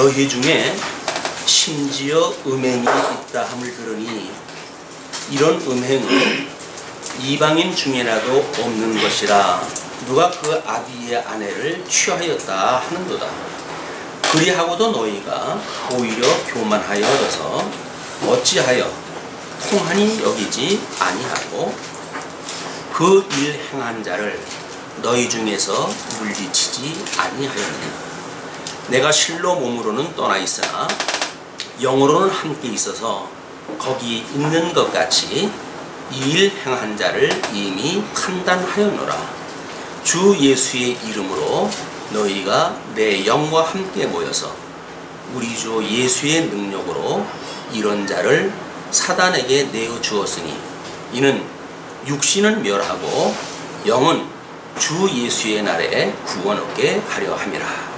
너희 중에 심지어 음행이 있다 함을 들으니 이런 음행은 이방인 중에라도 없는 것이라 누가 그 아비의 아내를 취하였다 하는도다. 그리하고도 너희가 오히려 교만하여서 어찌하여 통하니 여기지 아니하고 그 일 행한 자를 너희 중에서 물리치지 아니하였느냐. 내가 실로 몸으로는 떠나 있으나 영으로는 함께 있어서 거기 있는 것 같이 이 일 행한 자를 이미 판단하였노라. 주 예수의 이름으로 너희가 내 영과 함께 모여서 우리 주 예수의 능력으로 이런 자를 사단에게 내어 주었으니 이는 육신은 멸하고 영은 주 예수의 날에 구원 얻게 하려 함이라.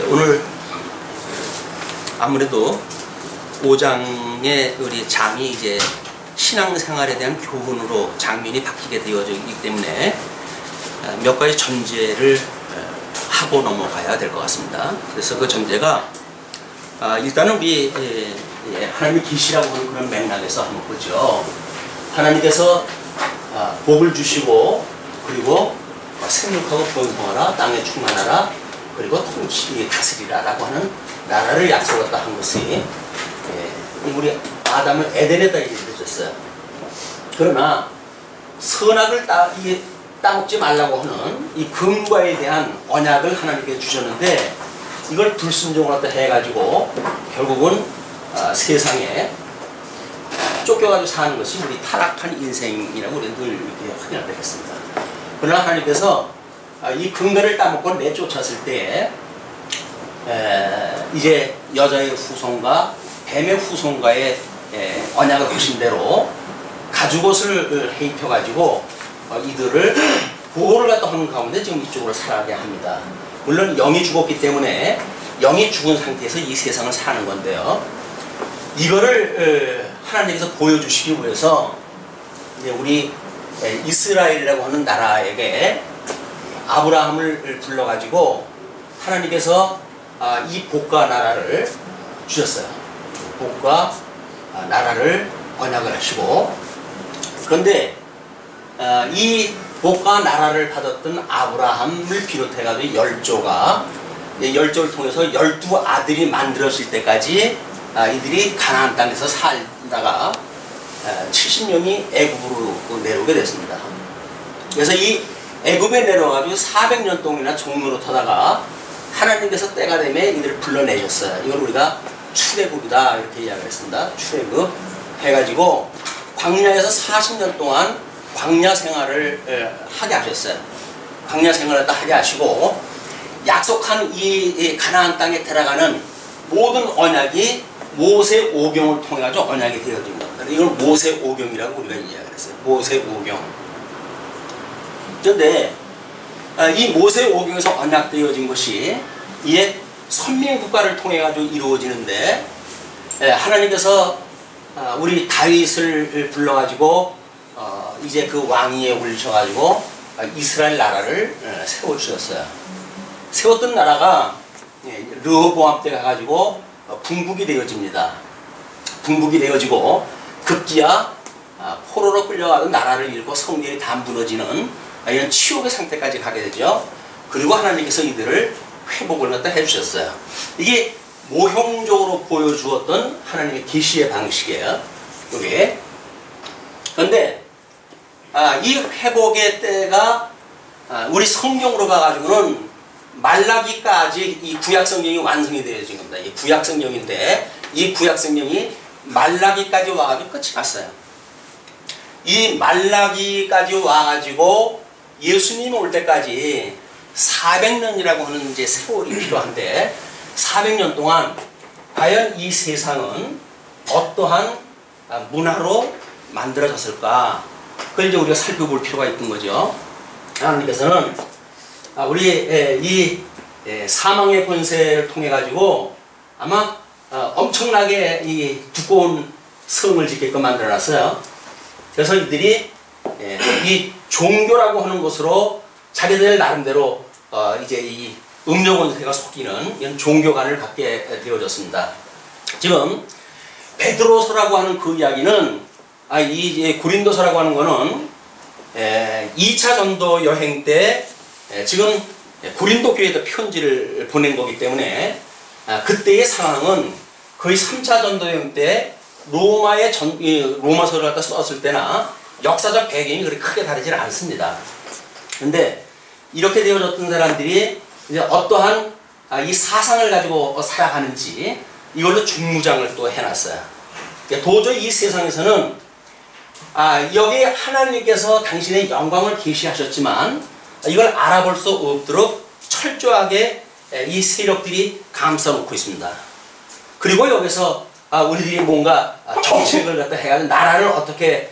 오늘 아무래도 5장의 우리 장이 이제 신앙생활에 대한 교훈으로 장면이 바뀌게 되어져 있기 때문에 몇 가지 전제를 하고 넘어가야 될 것 같습니다. 그래서 그 전제가 일단은 우리 하나님의 계시라고 하는 그런 맥락에서 한번 보죠. 하나님께서 복을 주시고 그리고 생육하고 번성하라, 땅에 충만하라, 그리고 다스리라 라고 하는 나라를 약속했다 한 것이 우리 아담을 에덴에다 이르셨어요. 그러나 선악을 따먹지 말라고 하는 이 금과에 대한 언약을 하나님께 주셨는데 이걸 불순종으로 해가지고 결국은 세상에 쫓겨가지고 사는 것이 우리 타락한 인생이라고 우리는 늘 이렇게 확인을 하겠습니다. 그러나 하나님께서 이 금배를 따먹고 내쫓았을 때 이제 여자의 후손과 뱀의 후손과의 언약을 하신 대로 가죽옷을 해입혀가지고 이들을 보호를 갖다 하는 가운데 지금 이쪽으로 살아가게 합니다. 물론 영이 죽었기 때문에 영이 죽은 상태에서 이 세상을 사는 건데요. 이거를 하나님께서 보여주시기 위해서 이제 우리 이스라엘이라고 하는 나라에게 아브라함을 불러가지고 하나님께서 이 복과 나라를 주셨어요. 복과 나라를 언약을 하시고, 그런데 이 복과 나라를 받았던 아브라함을 비롯해가지고 10조가 10조를 통해서 12아들이 만들어질 때까지 이들이 가나안 땅에서 살다가 70년이 애굽으로 내려오게 됐습니다. 그래서 이 애굽에 내려와가지고 400년 동안이나 종로로 타다가 하나님께서 때가 되면 이들을 불러내셨어요. 이걸 우리가 출애굽이다 이렇게 이야기를 했습니다. 출애굽 해가지고 광야에서 40년 동안 광야 생활을 하게 하셨어요. 광야 생활을 하게 하시고 약속한 이 가나안 땅에 들어가는 모든 언약이 모세 오경을 통해 가지고 언약이 되어진 겁니다. 이걸 모세 오경이라고 우리가 이야기를 했어요. 모세 오경. 그런데 이 모세 오경에서 언약되어진 것이 이에 선민 국가를 통해 가지고 이루어지는데 하나님께서 우리 다윗을 불러가지고 이제 그 왕위에 올리셔가지고 이스라엘 나라를 세워주셨어요. 세웠던 나라가 르호보암 때 가가지고 분국이 되어집니다. 분국이 되어지고 급기야 포로로 끌려가던 나라를 잃고 성전이 다 무너지는 이런 치욕의 상태까지 가게 되죠. 그리고 하나님께서 이들을 회복을 갖다 해주셨어요. 이게 모형적으로 보여주었던 하나님의 계시의 방식이에요. 이게. 그런데 이 회복의 때가 우리 성경으로 가가지고는 말라기까지 이 구약 성경이 완성이 되어진 겁니다. 이 구약 성경인데 이 구약 성경이 말라기까지 와가지고 끝이 났어요. 이 말라기까지 와가지고 예수님이 올 때까지 400년이라고 하는 이제 세월이 필요한데 400년 동안 과연 이 세상은 어떠한 문화로 만들어졌을까? 그걸 이제 우리가 살펴볼 필요가 있는 거죠. 하나님께서는 우리 이 사망의 권세를 통해 가지고 아마 엄청나게 이 두꺼운 성을 짓게끔 만들어놨어요. 그래서 이들이 이 종교라고 하는 것으로 자기들 나름대로 이제 이 음료 권세가 섞이는 이런 종교관을 갖게 되어졌습니다. 지금 베드로서라고 하는 그 이야기는 이 고린도서라고 하는 거는 2차 전도 여행 때 지금 고린도 교회에다 편지를 보낸 거기 때문에 그때의 상황은 거의 3차 전도 여행 때 로마서를 갖다 썼을 때나 역사적 배경이 그렇게 크게 다르지 않습니다. 근데 이렇게 되어졌던 사람들이 이제 어떠한 이 사상을 가지고 살아가는지 이걸로 중무장을 또 해놨어요. 그러니까 도저히 이 세상에서는 여기 하나님께서 당신의 영광을 계시하셨지만 이걸 알아볼 수 없도록 철저하게 이 세력들이 감싸놓고 있습니다. 그리고 여기서 우리들이 뭔가 정책을 갖다 해가지고 나라를 어떻게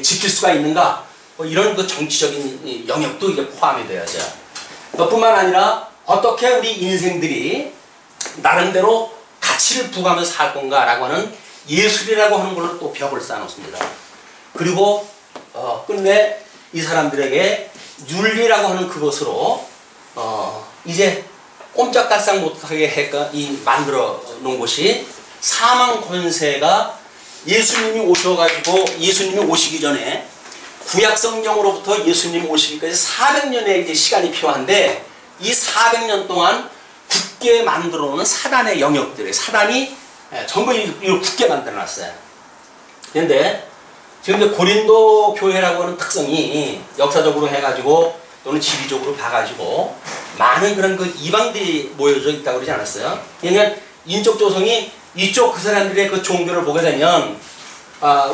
지킬 수가 있는가 이런 그 정치적인 영역도 이게 포함이 되어야죠. 그뿐만 아니라 어떻게 우리 인생들이 나름대로 가치를 부과하면서 살 건가라고 하는 예술이라고 하는 걸로 또 벽을 쌓아놓습니다. 그리고 끝내 이 사람들에게 윤리라고 하는 그것으로 이제 꼼짝달싹 못하게 만들어 놓은 것이 사망 권세가 예수님이 오시기 전에 구약 성경으로부터 예수님 오시기까지 400년의 이제 시간이 필요한데 이 400년 동안 굳게 만들어 놓은 사단의 영역들을 사단이 전부 이걸 굳게 만들어 놨어요. 그런데 지금 고린도 교회라고 하는 특성이 역사적으로 해가지고 또는 지리적으로 봐가지고 많은 그런 그 이방들이 모여져 있다고 그러지 않았어요? 그러니까 인적 조성이 이쪽 그 사람들의 그 종교를 보게 되면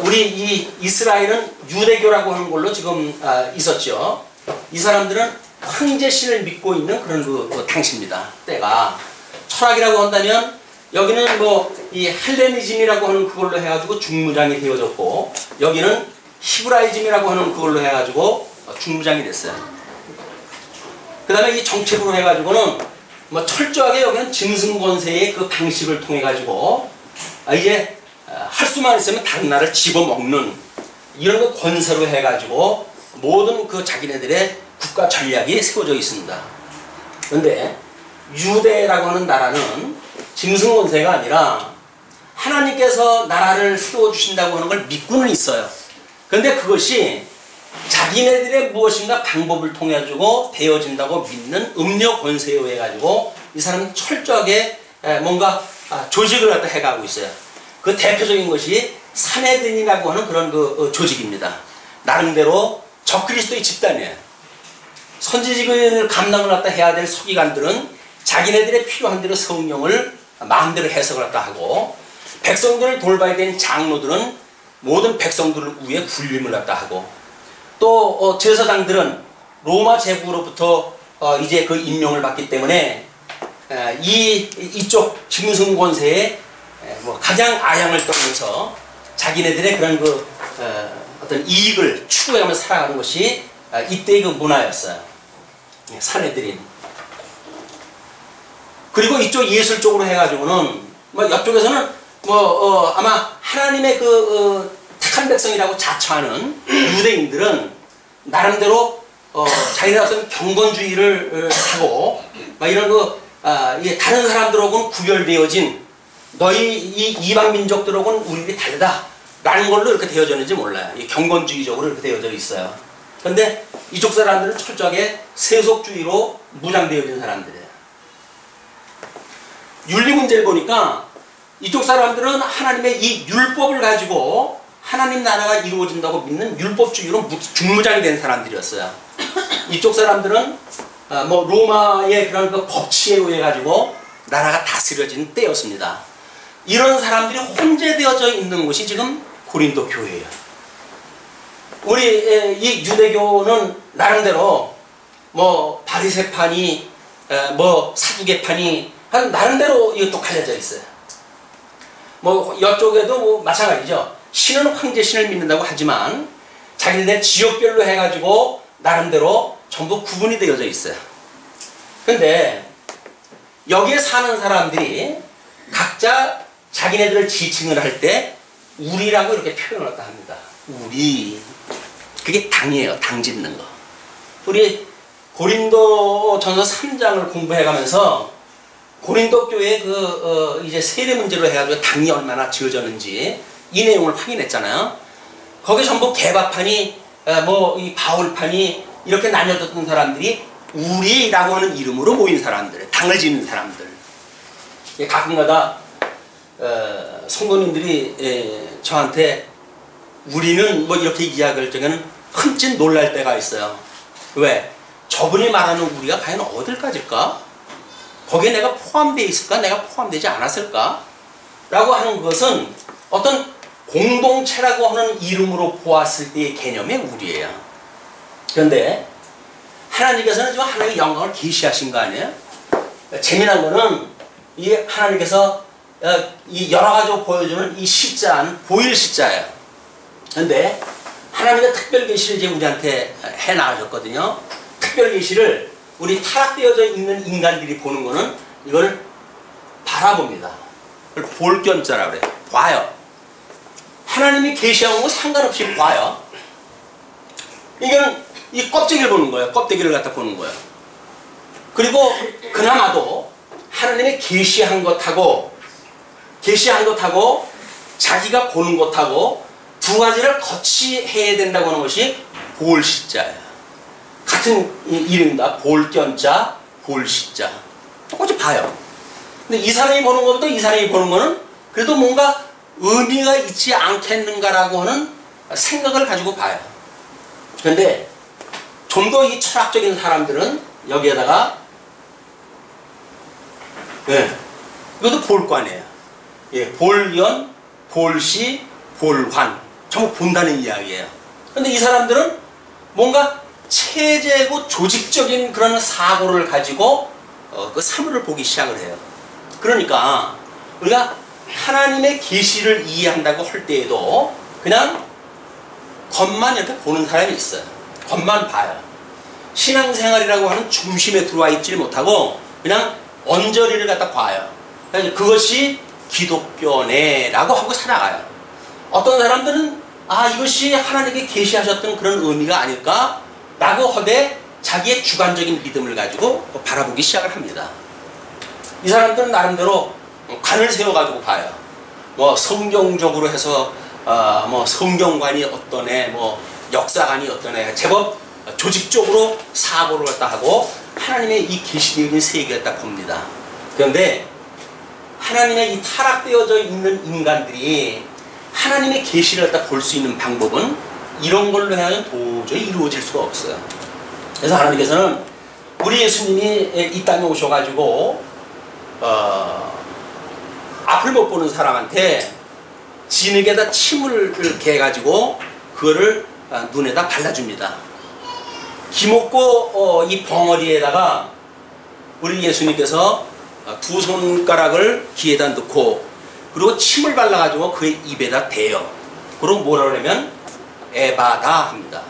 우리 이 이스라엘은 유대교라고 하는 걸로 지금 있었죠. 이 사람들은 황제신을 믿고 있는 그런 그 당시입니다. 때가 철학이라고 한다면 여기는 뭐 이 헬레니즘이라고 하는 그걸로 해가지고 중무장이 되어졌고 여기는 히브라이즘이라고 하는 그걸로 해가지고 중무장이 됐어요. 그 다음에 이 정책으로 해가지고는 뭐 철저하게 여기는 짐승권세의 그 방식을 통해 가지고 이제 할 수만 있으면 다른 나라를 집어먹는 이런 거 권세로 해가지고 모든 그 자기네들의 국가 전략이 세워져 있습니다. 그런데 유대라고 하는 나라는 짐승권세가 아니라 하나님께서 나라를 세워주신다고 하는 걸 믿고는 있어요. 그런데 그것이 자기네들의 무엇인가 방법을 통해 가지고 되어진다고 믿는 음료 권세에 의해 가지고 이 사람은 철저하게 뭔가 조직을 갖다 해가고 있어요. 그 대표적인 것이 사내든이라고 하는 그런 그 조직입니다. 나름대로 적그리스도의 집단이에요. 선지직을 감당을 갖다 해야 될 서기관들은 자기네들의 필요한 대로 성령을 마음대로 해석을 갖다 하고 백성들을 돌봐야 되는 장로들은 모든 백성들을 위해 군림을 갖다 하고 또 제사장들은 로마 제국으로부터 이제 그 임명을 받기 때문에 이쪽 짐승 권세에 뭐 가장 아양을 떨면서 자기네들의 그런 그 어떤 이익을 추구해가면서 살아가는 것이 이때의 그 문화였어요. 사내들인. 그리고 이쪽 예술 쪽으로 해가지고는 뭐 옆쪽에서는 뭐 아마 하나님의 그 택한 백성이라고 자처하는 유대인들은 나름대로 자기네 어떤 경건주의를 하고 막 이런 그 다른 사람들하고는 구별되어진 너희 이 이방 민족들하고는 우리들이 다르다 라는 걸로 이렇게 되어졌는지 몰라요. 이 경건주의적으로 이렇게 되어져 있어요. 그런데 이쪽 사람들은 철저하게 세속주의로 무장되어진 사람들이에요. 윤리 문제를 보니까 이쪽 사람들은 하나님의 이 율법을 가지고 하나님 나라가 이루어진다고 믿는 율법주의로 중무장이 된 사람들이었어요. 이쪽 사람들은 뭐 로마의 그런 그 법치에 의해 가지고 나라가 다스려진 때였습니다. 이런 사람들이 혼재되어져 있는 곳이 지금 고린도 교회예요. 우리 이 유대교는 나름대로 뭐 바리새파니 뭐 사두개파니 나름대로 이것도 갈려져 있어요. 뭐 이쪽에도 뭐 마찬가지죠. 신은 황제신을 믿는다고 하지만 자기네 지역별로 해가지고 나름대로 전부 구분이 되어져 있어요. 근데 여기에 사는 사람들이 각자 자기네들을 지칭을 할 때 우리라고 이렇게 표현을 했다 합니다. 우리. 그게 당이에요. 당 짓는 거. 우리 고린도전서 3장을 공부해가면서 고린도 교회 이제 세례 문제로 해가지고 당이 얼마나 지어졌는지 이 내용을 확인했잖아요. 거기 전부 개바판이 이 바울판이 이렇게 나뉘어졌던 사람들이 우리라고 하는 이름으로 모인 사람들, 당을 짓는 사람들. 가끔가다 성도님들이 저한테 우리는 뭐 이렇게 이야기할 적에는 흠칫 놀랄 때가 있어요. 왜? 저분이 말하는 우리가 과연 어딜까지일까? 거기에 내가 포함되어 있을까? 내가 포함되지 않았을까? 라고 하는 것은 어떤 공동체라고 하는 이름으로 보았을 때의 개념의 우리예요. 그런데 하나님께서는 지금 하나님의 영광을 계시하신 거 아니에요? 재미난 거는 이 하나님께서 이 여러 가지로 보여주는 이 십자는 보일 십자예요. 그런데 하나님의 특별 계시를 이제 우리한테 해 나가셨거든요. 특별 계시를 우리 타락되어져 있는 인간들이 보는 거는 이걸 바라봅니다. 그걸 볼견자라 그래. 봐요. 하나님이 계시하는 거 상관없이 봐요. 이거는 이 껍데기를 보는 거예요. 껍데기를 갖다 보는 거예요. 그리고 그나마도 하나님이 계시한 것하고 자기가 보는 것하고 두 가지를 같이 해야 된다고 하는 것이 볼십자예요. 같은 이름입니다. 볼견자, 볼십자. 똑같이 봐요. 근데 이 사람이 보는 것보다 이 사람이 보는 거는 그래도 뭔가 의미가 있지 않겠는가라고 하는 생각을 가지고 봐요. 그런데 좀 더 이 철학적인 사람들은 여기에다가 이것도 볼관이에요. 볼연, 볼시, 볼환. 전부 본다는 이야기예요. 그런데 이 사람들은 뭔가 체제고 조직적인 그런 사고를 가지고 그 사물을 보기 시작을 해요. 그러니까 우리가 하나님의 계시를 이해한다고 할 때에도 그냥 겉만 이렇게 보는 사람이 있어요. 겉만 봐요. 신앙생활이라고 하는 중심에 들어와 있지 못하고 그냥 언저리를 갖다 봐요. 그것이 기독교네라고 하고 살아가요. 어떤 사람들은 이것이 하나님께 계시하셨던 그런 의미가 아닐까? 라고 하되 자기의 주관적인 믿음을 가지고 바라보기 시작을 합니다. 이 사람들은 나름대로 관을 세워가지고 봐요. 뭐 성경적으로 해서 뭐 성경관이 어떠네, 뭐 역사관이 어떠네, 제법 조직적으로 사고를 갖다 하고 하나님의 이 계시되어진 세계를 갖다 봅니다. 그런데 하나님의 이 타락되어져 있는 인간들이 하나님의 계시를 갖다 볼 수 있는 방법은 이런 걸로 해야는 도저히 이루어질 수가 없어요. 그래서 하나님께서는 우리 예수님이 이 땅에 오셔가지고 앞을 못 보는 사람한테 진흙에다 침을 이렇게 해가지고 그거를 눈에다 발라줍니다. 기목고 이 벙어리에다가 우리 예수님께서 두 손가락을 귀에다 넣고 그리고 침을 발라가지고 그의 입에다 대요. 그럼 뭐라 그러면 에바다 합니다.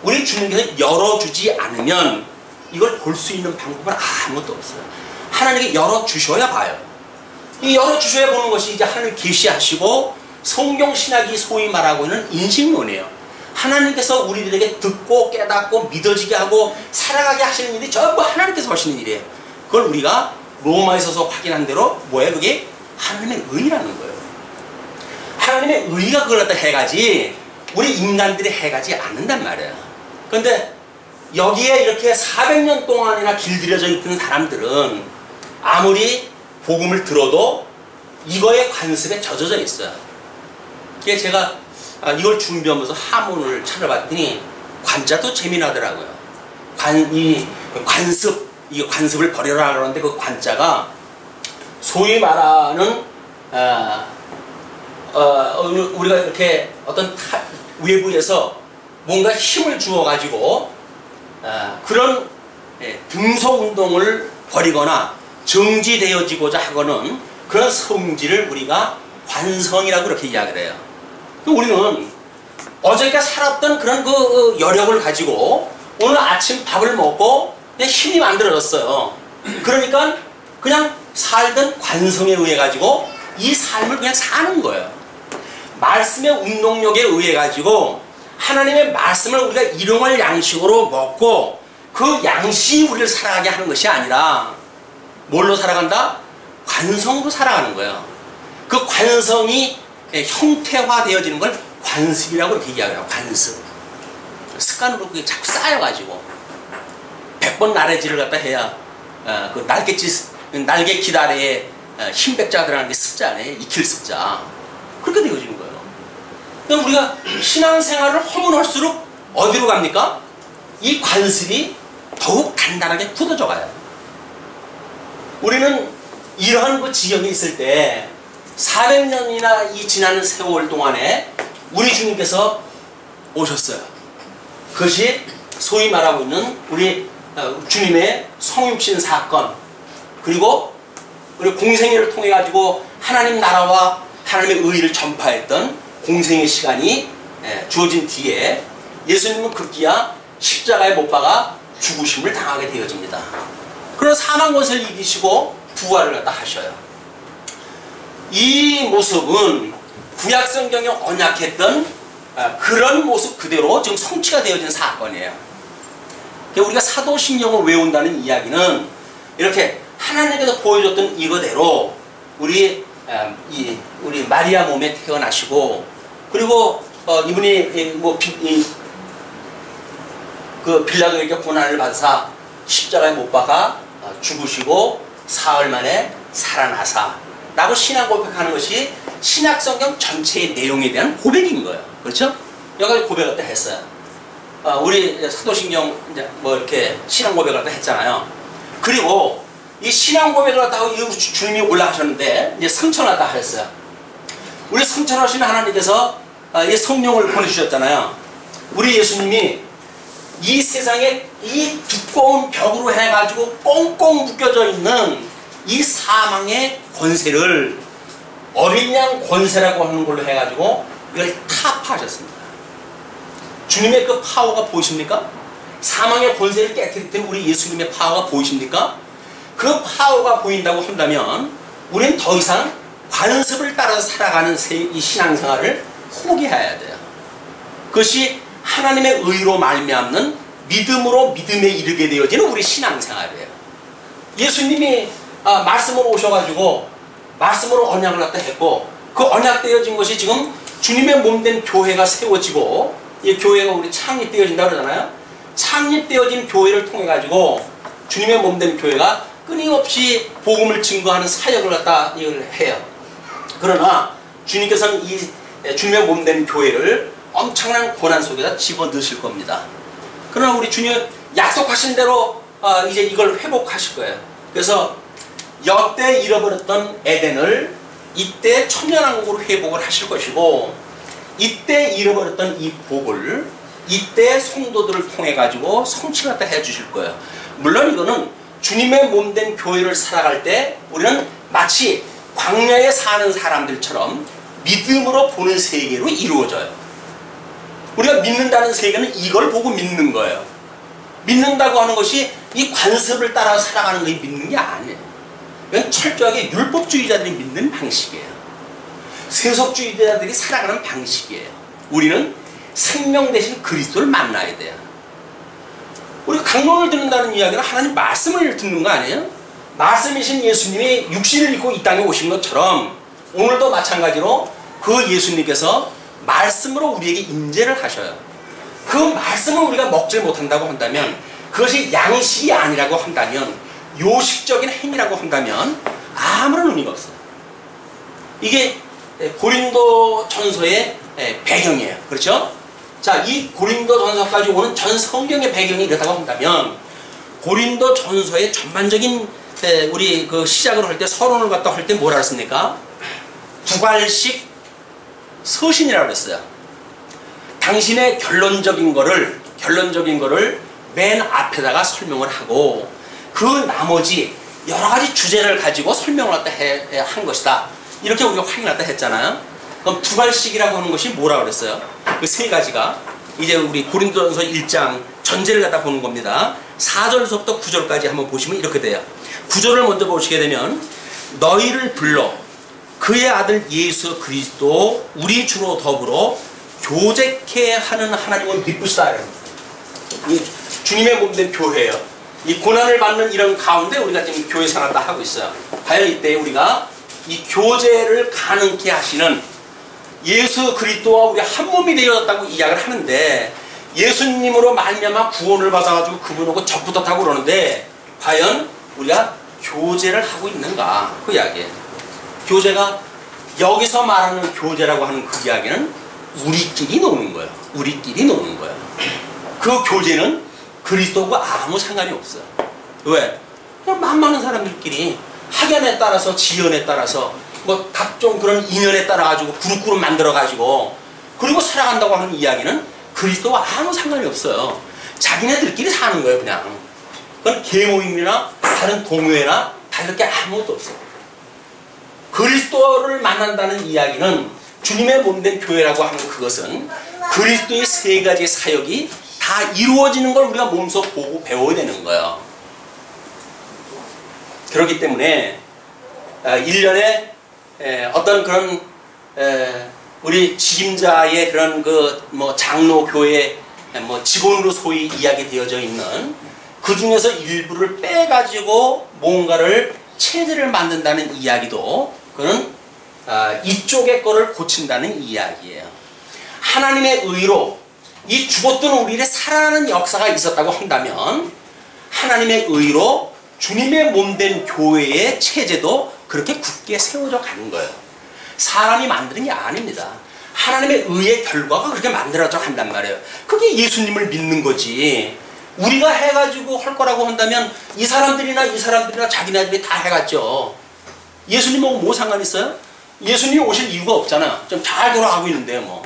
우리 주님께서 열어주지 않으면 이걸 볼 수 있는 방법은 아무것도 없어요. 하나님께 열어주셔야 봐요. 이 열어주셔야 보는 것이 이제 하나님 계시하시고 성경신학이 소위 말하고 있는 인식론이에요. 하나님께서 우리들에게 듣고 깨닫고 믿어지게 하고 살아가게 하시는 일이 전부 하나님께서 하시는 일이에요. 그걸 우리가 로마에서 확인한 대로 뭐예요? 그게 하나님의 의라는 거예요. 하나님의 의가 그걸 갖다 해가지 우리 인간들이 해가지 않는단 말이에요. 그런데 여기에 이렇게 400년 동안이나 길들여져 있던 사람들은 아무리 복음을 들어도 이거의 관습에 젖어져 있어요. 그게 제가 이걸 준비하면서 하문을 찾아봤더니 관자도 재미나더라고요. 이 관습을 버려라 그러는데 그 관자가 소위 말하는 우리가 이렇게 어떤 외부에서 뭔가 힘을 주어 가지고 그런 등소 운동을 벌이거나 정지되어지고자 하고는 그런 성질을 우리가 관성이라고 그렇게 이야기를 해요. 우리는 어저께까지 살았던 그런 그 여력을 가지고 오늘 아침 밥을 먹고 그냥 힘이 만들어졌어요. 그러니까 그냥 살던 관성에 의해 가지고 이 삶을 그냥 사는 거예요. 말씀의 운동력에 의해 가지고 하나님의 말씀을 우리가 일용할 양식으로 먹고 그 양식이 우리를 살아가게 하는 것이 아니라 뭘로 살아간다? 관성으로 살아가는 거예요. 그 관성이 형태화되어지는 걸 관습이라고 이렇게 이야기해요. 관습. 습관으로 그게 자꾸 쌓여가지고 100번 나래질을 갖다 해야 그 날개 기다래에 흰백자들하는 게 습자네. 익힐 습자. 그렇게 되어지는 거예요. 그러니까 우리가 신앙생활을 하면 할수록 어디로 갑니까? 이 관습이 더욱 단단하게 굳어져 가요. 우리는 이러한 그 지경에 있을 때 400년이나 이 지나는 세월 동안에 우리 주님께서 오셨어요. 그것이 소위 말하고 있는 우리 주님의 성육신 사건, 그리고 우리 공생애를 통해 가지고 하나님 나라와 하나님의 의의를 전파했던 공생의 시간이 주어진 뒤에 예수님은 급기야 십자가에 못 박아 죽으심을 당하게 되어집니다. 그런 사망 권세를 이기시고 부활을 갖다 하셔요. 이 모습은 구약 성경에 언약했던 그런 모습 그대로 지금 성취가 되어진 사건이에요. 우리가 사도신경을 외운다는 이야기는 이렇게 하나님께서 보여줬던 이거대로 우리 마리아 몸에 태어나시고, 그리고 이분이 그 빌라도에게 고난을 받으사 십자가에 못 박아 죽으시고 사흘 만에 살아나사 라고 신앙 고백하는 것이 신약 성경 전체의 내용에 대한 고백인 거예요. 그렇죠? 여기까지 고백을 다 했어요. 우리 사도신경 이제 이렇게 신앙 고백을 다 했잖아요. 그리고 이 신앙 고백을 갖다가 주님이 올라가셨는데 이제 승천하다 하셨어요. 우리 승천하신 하나님께서 이 성령을 보내주셨잖아요. 우리 예수님이 이 세상에 이 두꺼운 벽으로 해가지고 꽁꽁 묶여져 있는 이 사망의 권세를 어린 양 권세라고 하는 걸로 해가지고 이걸 타파하셨습니다. 주님의 그 파워가 보이십니까? 사망의 권세를 깨뜨리는 우리 예수님의 파워가 보이십니까? 그 파워가 보인다고 한다면 우리는 더 이상 관습을 따라서 살아가는 이 신앙생활을 포기해야 돼요. 그것이 하나님의 의로 말미암는 믿음으로 믿음에 이르게 되어지는 우리 신앙생활이에요. 예수님이 말씀으로 오셔가지고 말씀으로 언약을 갖다 했고, 그 언약되어진 것이 지금 주님의 몸된 교회가 세워지고, 이 교회가 우리 창립되어진다고 그러잖아요. 창립되어진 교회를 통해 가지고 주님의 몸된 교회가 끊임없이 복음을 증거하는 사역을 갖다 이걸 해요. 그러나 주님께서는 이 주님의 몸된 교회를 엄청난 고난 속에다 집어넣으실 겁니다. 그러나 우리 주님은 약속하신 대로 이제 이걸 회복하실 거예요. 그래서 여태 잃어버렸던 에덴을 이때 천년왕국으로 회복을 하실 것이고, 이때 잃어버렸던 이 복을 이때 성도들을 통해 가지고 성취를 갖다 해주실 거예요. 물론 이거는 주님의 몸된 교회를 살아갈 때 우리는 마치 광야에 사는 사람들처럼 믿음으로 보는 세계로 이루어져요. 우리가 믿는다는 세계는 이걸 보고 믿는 거예요. 믿는다고 하는 것이 이 관습을 따라 살아가는 것이 믿는 게 아니에요. 이건 철저하게 율법주의자들이 믿는 방식이에요. 세속주의자들이 살아가는 방식이에요. 우리는 생명 대신 그리스도를 만나야 돼요. 우리가 강론을 듣는다는 이야기는 하나님 말씀을 듣는 거 아니에요? 말씀이신 예수님이 육신을 입고 이 땅에 오신 것처럼 오늘도 마찬가지로 그 예수님께서 말씀으로 우리에게 임재를 하셔요. 그 말씀을 우리가 먹지 못한다고 한다면, 그것이 양식이 아니라고 한다면, 요식적인 행위라고 한다면 아무런 의미가 없어요. 이게 고린도 전서의 배경이에요. 그렇죠? 자, 이 고린도 전서까지 오는 전 성경의 배경이 이렇다고 한다면, 고린도 전서의 전반적인 우리 그 시작을 할 때, 서론을 갖다 할 때 뭐라 했습니까? 두괄식 서신이라고 그랬어요. 당신의 결론적인 거를 맨 앞에다가 설명을 하고, 그 나머지 여러 가지 주제를 가지고 설명을 갖다 한 것이다. 이렇게 우리가 확인했다 했잖아요. 그럼 두괄식이라고 하는 것이 뭐라고 그랬어요? 그 세 가지가 이제 우리 고린도전서 1장 전제를 갖다 보는 겁니다. 4절부터 9절까지 한번 보시면 이렇게 돼요. 9절을 먼저 보시게 되면, 너희를 불러 그의 아들 예수 그리스도 우리 주로 더불어 교제케 하는 하나님을 믿으시다. 주님의 몸된 교회예요. 이 고난을 받는 이런 가운데 우리가 지금 교회 생활을 다 하고 있어요. 과연 이때 우리가 이 교제를 가능케 하시는 예수 그리스도와 우리 한 몸이 되었다고 이야기를 하는데, 예수님으로 말미암아 구원을 받아가지고 그분하고 접붙었다고 그러는데, 과연 우리가 교제를 하고 있는가, 그 이야기예요. 교제가 여기서 말하는 교제라고 하는 그 이야기는 우리끼리 노는 거예요. 우리끼리 노는 거예요. 그 교제는 그리스도와 아무 상관이 없어요. 왜? 그냥 만만한 사람들끼리 학연에 따라서, 지연에 따라서, 뭐 각종 그런 인연에 따라 가지고 그룹 만들어 가지고 그리고 살아간다고 하는 이야기는 그리스도와 아무 상관이 없어요. 자기네들끼리 사는 거예요, 그냥. 그건 계모임이나 다른 동요회나 다를 게 아무것도 없어요. 그리스도를 만난다는 이야기는, 주님의 몸된 교회라고 하는 그것은 그리스도의 세 가지 사역이 다 이루어지는 걸 우리가 몸소 보고 배워야 되는 거예요. 그렇기 때문에 1년에 어떤 그런 우리 직임자의 그런 그 뭐 장로 교회 뭐 직원으로 소위 이야기되어져 있는 그 중에서 일부를 빼가지고 뭔가를 체제를 만든다는 이야기도, 그는 이쪽의 거를 고친다는 이야기예요. 하나님의 의로 이 죽었던 우리의 살아나는 역사가 있었다고 한다면, 하나님의 의로 주님의 몸된 교회의 체제도 그렇게 굳게 세워져 가는 거예요. 사람이 만드는 게 아닙니다. 하나님의 의의 결과가 그렇게 만들어져 간단 말이에요. 그게 예수님을 믿는 거지. 우리가 해가지고 할 거라고 한다면 이 사람들이나 자기네들이 다 해갔죠. 예수님하고 뭐 상관 있어요? 예수님이 오실 이유가 없잖아. 좀 잘 돌아가고 있는데 뭐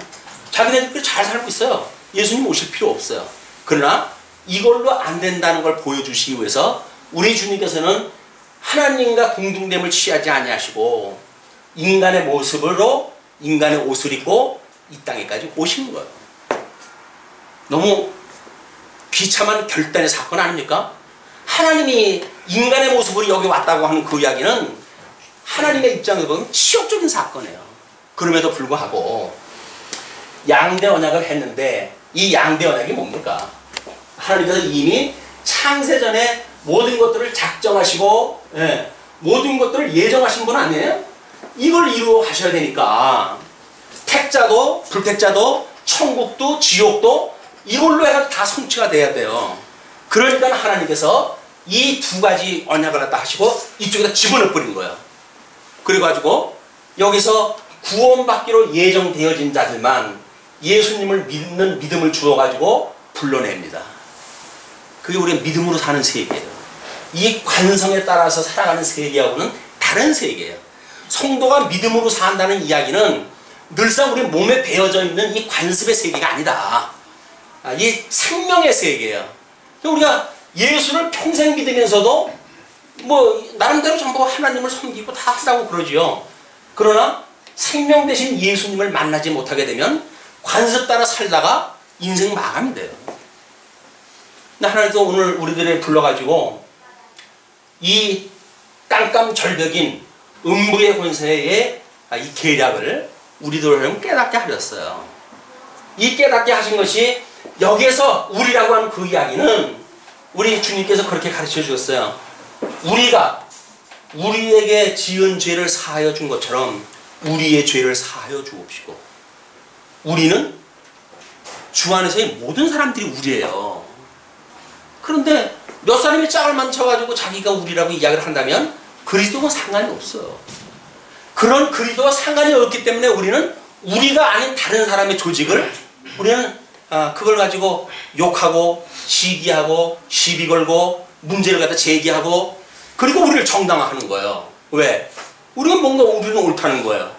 자기네들끼리 잘 살고 있어요. 예수님 오실 필요 없어요. 그러나 이걸로 안 된다는 걸 보여주시기 위해서 우리 주님께서는 하나님과 동등됨을 취하지 아니하시고 인간의 모습으로 인간의 옷을 입고 이 땅에까지 오신 거예요. 너무 비참한 결단의 사건 아닙니까? 하나님이 인간의 모습으로 여기 왔다고 하는 그 이야기는 하나님의 입장에서 보면 치욕적인 사건이에요. 그럼에도 불구하고 양대 언약을 했는데, 이 양대 언약이 뭡니까? 하나님께서 이미 창세전에 모든 것들을 작정하시고 모든 것들을 예정하신 분 아니에요? 이걸 이루어 가셔야 되니까 택자도 불택자도 천국도 지옥도 이걸로 해서 다 성취가 돼야 돼요. 그러니까 하나님께서 이 두 가지 언약을 갖다 하시고 이쪽에다 집어넣어 버린 거예요. 그래가지고 여기서 구원받기로 예정되어진 자들만 예수님을 믿는 믿음을 주어가지고 불러냅니다. 그게 우리가 믿음으로 사는 세계예요. 이 관성에 따라서 살아가는 세계하고는 다른 세계예요. 성도가 믿음으로 산다는 이야기는 늘상 우리 몸에 배어져 있는 이 관습의 세계가 아니다. 이 생명의 세계예요. 우리가 예수를 평생 믿으면서도 뭐 나름대로 전부 하나님을 섬기고 다 한다고 그러지요. 그러나 생명 대신 예수님을 만나지 못하게 되면 관습 따라 살다가 인생 마감이 돼요. 하나님도 오늘 우리들을 불러가지고 이 깜깜절벽인 음부의 권세의 이 계략을 우리들을 깨닫게 하셨어요. 이 깨닫게 하신 것이 여기에서 우리라고 하는 그 이야기는 우리 주님께서 그렇게 가르쳐 주셨어요. 우리가 우리에게 지은 죄를 사하여 준 것처럼 우리의 죄를 사하여 주옵시고, 우리는 주 안에서의 모든 사람들이 우리예요. 그런데 몇 사람이 짝을 만쳐가지고 자기가 우리라고 이야기를 한다면 그리스도와 상관이 없어요. 그런 그리스도와 상관이 없기 때문에 우리는 우리가 아닌 다른 사람의 조직을 우리는 그걸 가지고 욕하고 시기하고 시비 걸고 문제를 갖다 제기하고 그리고 우리를 정당화하는 거예요. 왜? 우리는 옳다는 거예요.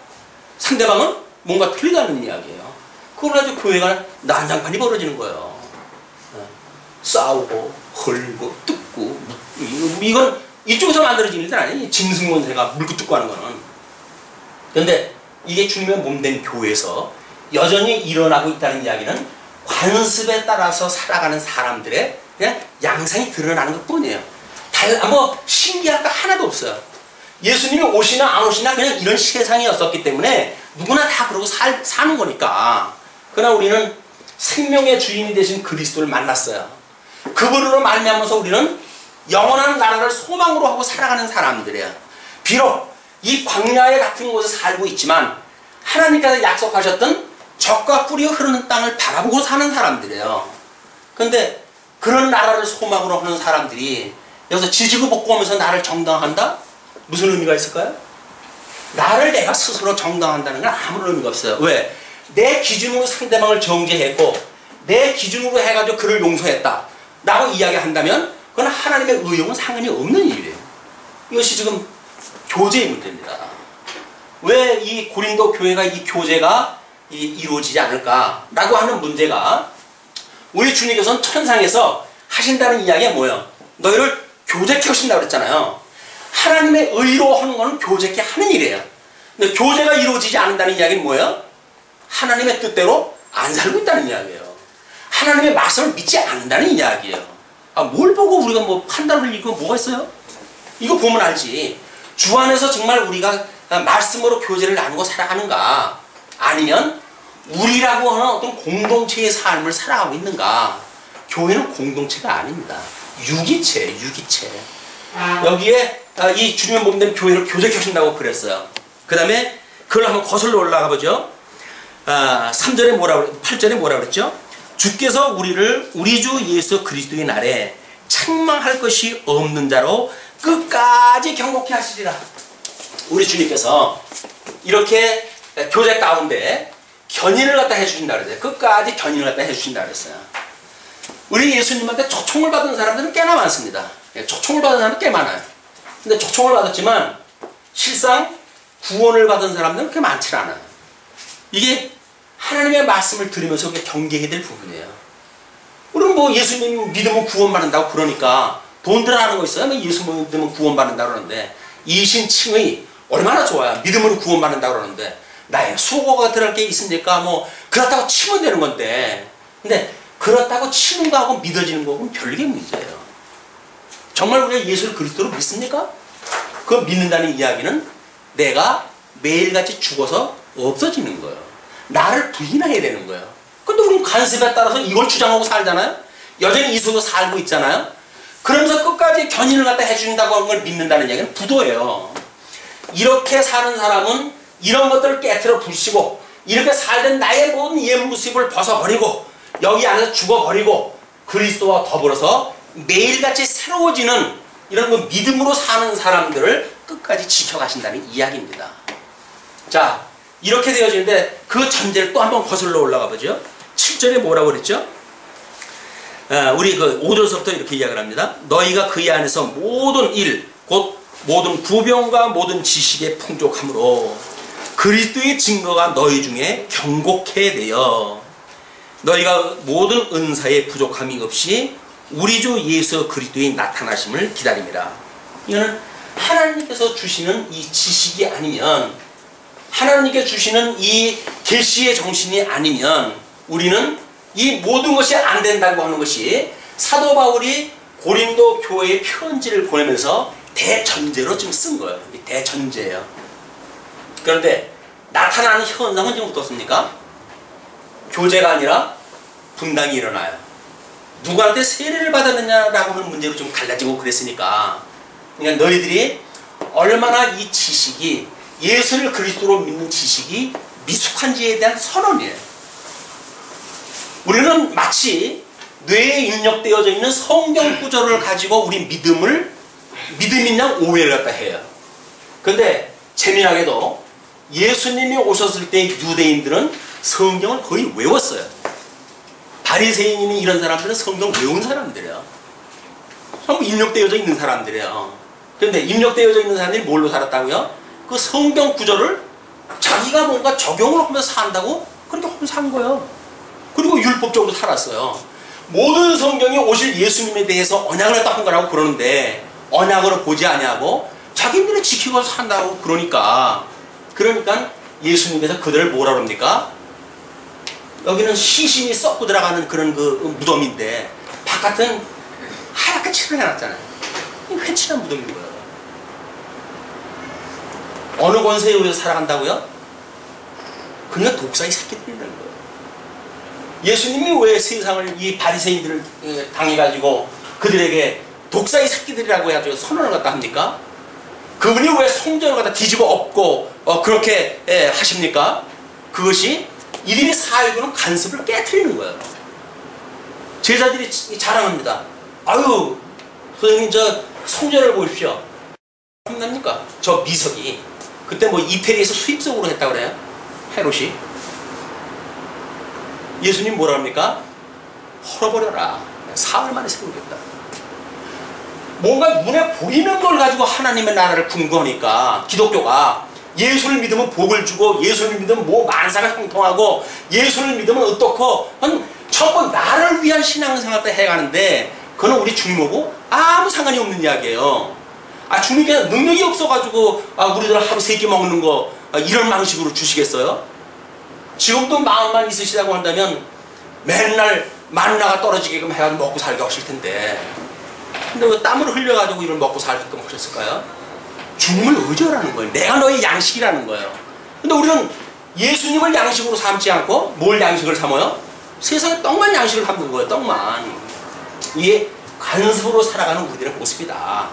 상대방은 뭔가 틀리다는 이야기예요. 그걸 가지고 교회가 난장판이 벌어지는 거예요. 싸우고 헐고 뜯고 이건 이쪽에서 만들어지는 일은 아니에요. 짐승권세가 물고 뜯고 하는 거는. 그런데 이게 주님의 몸된 교회에서 여전히 일어나고 있다는 이야기는 관습에 따라서 살아가는 사람들의 그냥 양상이 드러나는 것 뿐이에요. 뭐 신기할 거 하나도 없어요. 예수님이 오시나 안 오시나 그냥 이런 세상이었었기 때문에 누구나 다 그러고 사는 거니까. 그러나 우리는 생명의 주인이 되신 그리스도를 만났어요. 그분으로 말미암아서 우리는 영원한 나라를 소망으로 하고 살아가는 사람들이에요. 비록 이 광야에 같은 곳에 살고 있지만 하나님께서 약속하셨던 젖과 꿀이 흐르는 땅을 바라보고 사는 사람들이에요. 그런데 그런 나라를 소망으로 하는 사람들이 여기서 지지고 볶고하면서 나를 정당한다? 무슨 의미가 있을까요? 나를 내가 스스로 정당한다는 건 아무런 의미가 없어요. 왜? 내 기준으로 상대방을 정죄했고 내 기준으로 해가지고 그를 용서했다 라고 이야기한다면 그건 하나님의 의용은 상관이 없는 일이에요. 이것이 지금 교제의 문제입니다. 왜 이 고린도 교회가 이 교제가 이루어지지 않을까 라고 하는 문제가 우리 주님께서는 천상에서 하신다는 이야기가 뭐예요? 너희를 교제케 하신다고 그랬잖아요. 하나님의 의로 하는 것은 교제케 하는 일이에요. 근데 교제가 이루어지지 않는다는 이야기는 뭐예요? 하나님의 뜻대로 안 살고 있다는 이야기예요. 하나님의 말씀을 믿지 않는다는 이야기예요. 뭘 보고 우리가 뭐 판단을 읽고 뭐가 있어요? 이거 보면 알지. 주 안에서 정말 우리가 말씀으로 교제를 나누고 살아가는가, 아니면 우리라고 하는 어떤 공동체의 삶을 살아가고 있는가. 교회는 공동체가 아닙니다. 유기체예요. 유기체. 여기에 이 주님의 몸된 교회를 교제케 하신다고 그랬어요. 그 다음에 그걸 한번 거슬러 올라가 보죠. 3절에 8절에 뭐라 그랬죠? 주께서 우리를 우리 주 예수 그리스도의 날에 책망할 것이 없는 자로 끝까지 경고케 하시리라. 우리 주님께서 이렇게 교제 가운데 견인을 갖다 해주신다 그랬어요. 끝까지 견인을 갖다 해주신다 그랬어요. 우리 예수님한테 초청을 받은 사람들은 꽤나 많습니다. 초청을 받은 사람은 꽤 많아요. 근데 초청을 받았지만 실상 구원을 받은 사람들은 그렇게 많지 않아요. 이게 하나님의 말씀을 들으면서 경계해야 될 부분이에요. 우리는 뭐 예수님 믿으면 구원받는다고 그러니까 돈들 하는 거 있어요. 예수 믿으면 구원받는다고 그러는데 이신칭의 얼마나 좋아요. 믿음으로 구원받는다고 그러는데 나의 수고가 들어갈 게 있으니까 뭐 그렇다고 치면 되는 건데, 근데 그렇다고 치는 거하고 믿어지는 거하고는 별개 문제예요. 정말 우리가 예수를 그리스도로 믿습니까? 그 믿는다는 이야기는 내가 매일같이 죽어서 없어지는 거예요. 나를 부인해야 되는 거예요. 근데 우리는 관습에 따라서 이걸 주장하고 살잖아요. 여전히 이 속에 살고 있잖아요. 그러면서 끝까지 견인을 갖다 해준다고 하는 걸 믿는다는 이야기는 부도예요. 이렇게 사는 사람은 이런 것들을 깨트려 부시고 이렇게 살던 나의 모든 옛모습을 벗어버리고 여기 안에서 죽어버리고 그리스도와 더불어서 매일같이 새로워지는 이런 그 믿음으로 사는 사람들을 끝까지 지켜가신다는 이야기입니다. 자, 이렇게 되어지는데 그 전제를 또 한번 거슬러 올라가 보죠. 7절에 뭐라고 그랬죠? 우리 그 5절서부터 이렇게 이야기를 합니다. 너희가 그의 안에서 모든 일, 곧 모든 부병과 모든 지식에 풍족함으로 그리스도의 증거가 너희 중에 경곡해 되어 너희가 모든 은사에 부족함이 없이 우리 주 예수 그리스도의 나타나심을 기다립니다. 이거는 하나님께서 주시는 이 지식이 아니면, 하나님께 주시는 이 계시의 정신이 아니면 우리는 이 모든 것이 안 된다고 하는 것이 사도 바울이 고린도 교회에 편지를 보내면서 대전제로 지금 쓴 거예요. 대전제예요. 그런데 나타나는 현상은 지금 어떻습니까? 교제가 아니라 분당이 일어나요. 누구한테 세례를 받았느냐라고 하는 문제로 좀 갈라지고 그랬으니까, 그러니까 너희들이 얼마나 이 지식이 예수를 그리스도로 믿는 지식이 미숙한지에 대한 선언이에요. 우리는 마치 뇌에 입력되어져 있는 성경 구절을 가지고 우리 믿음인 양 오해를 갖다 해요. 근데 재미나게도 예수님이 오셨을 때 유대인들은 성경을 거의 외웠어요. 바리새인이니 이런 사람들은 성경 외운 사람들이에요. 전부 입력되어져 있는 사람들이에요. 그런데 입력되어져 있는 사람들이 뭘로 살았다고요? 그 성경 구절을 자기가 뭔가 적용을 하면서 산다고 그렇게 하면서 산 거예요. 그리고 율법적으로 살았어요. 모든 성경이 오실 예수님에 대해서 언약을 했다 한 거라고 그러는데 언약으로 보지 아니하고 자기들이 지키고 산다고 그러니까 예수님께서 그들을 뭐라 그럽니까? 여기는 시신이 썩고 들어가는 그런 그 무덤인데 바깥은 하얗게 칠을 해놨잖아요. 회칠한 무덤인 거예요. 어느 권세에 의해서 살아간다고요? 그냥 독사의 새끼들이라는 거예요. 예수님이 왜 세상을 이 바리새인들을 당해가지고 그들에게 독사의 새끼들이라고 해가지고 선언을 갖다 합니까? 그분이 왜 성전을 갖다 뒤집어 엎고 그렇게 하십니까? 그것이 이들이 사역하는 관습을 깨트리는 거예요. 제자들이 자랑합니다. 아유, 선생님 저 성전을 보십시오. 납니까? 저 미석이 그때 뭐 이태리에서 수입석으로 했다고 그래요. 헤롯이. 예수님 뭐라 합니까? 헐어버려라. 사흘 만에 세우겠다. 뭔가 눈에 보이는 걸 가지고 하나님의 나라를 궁구하니까 기독교가 예수를 믿으면 복을 주고 예수를 믿으면 뭐 만사가 형통하고 예수를 믿으면 어떻고 전부 나를 위한 신앙생활을 해가는데 그건 우리 주님하고 아무 상관이 없는 이야기예요. 주님께서 능력이 없어가지고 우리들 하루 3끼 먹는 거 이런 방식으로 주시겠어요? 지금도 마음만 있으시다고 한다면 맨날 만나가 떨어지게끔 해가지고 먹고 살게 하실 텐데 근데 왜 땀을 흘려가지고 이걸 먹고 살게끔 하셨을까요? 주님을 의지하라는 거예요. 내가 너의 양식이라는 거예요. 근데 우리는 예수님을 양식으로 삼지 않고 뭘 양식을 삼아요? 세상에 떡만 양식을 삼는 거예요. 떡만. 이게 관습으로 살아가는 우리들의 모습이다.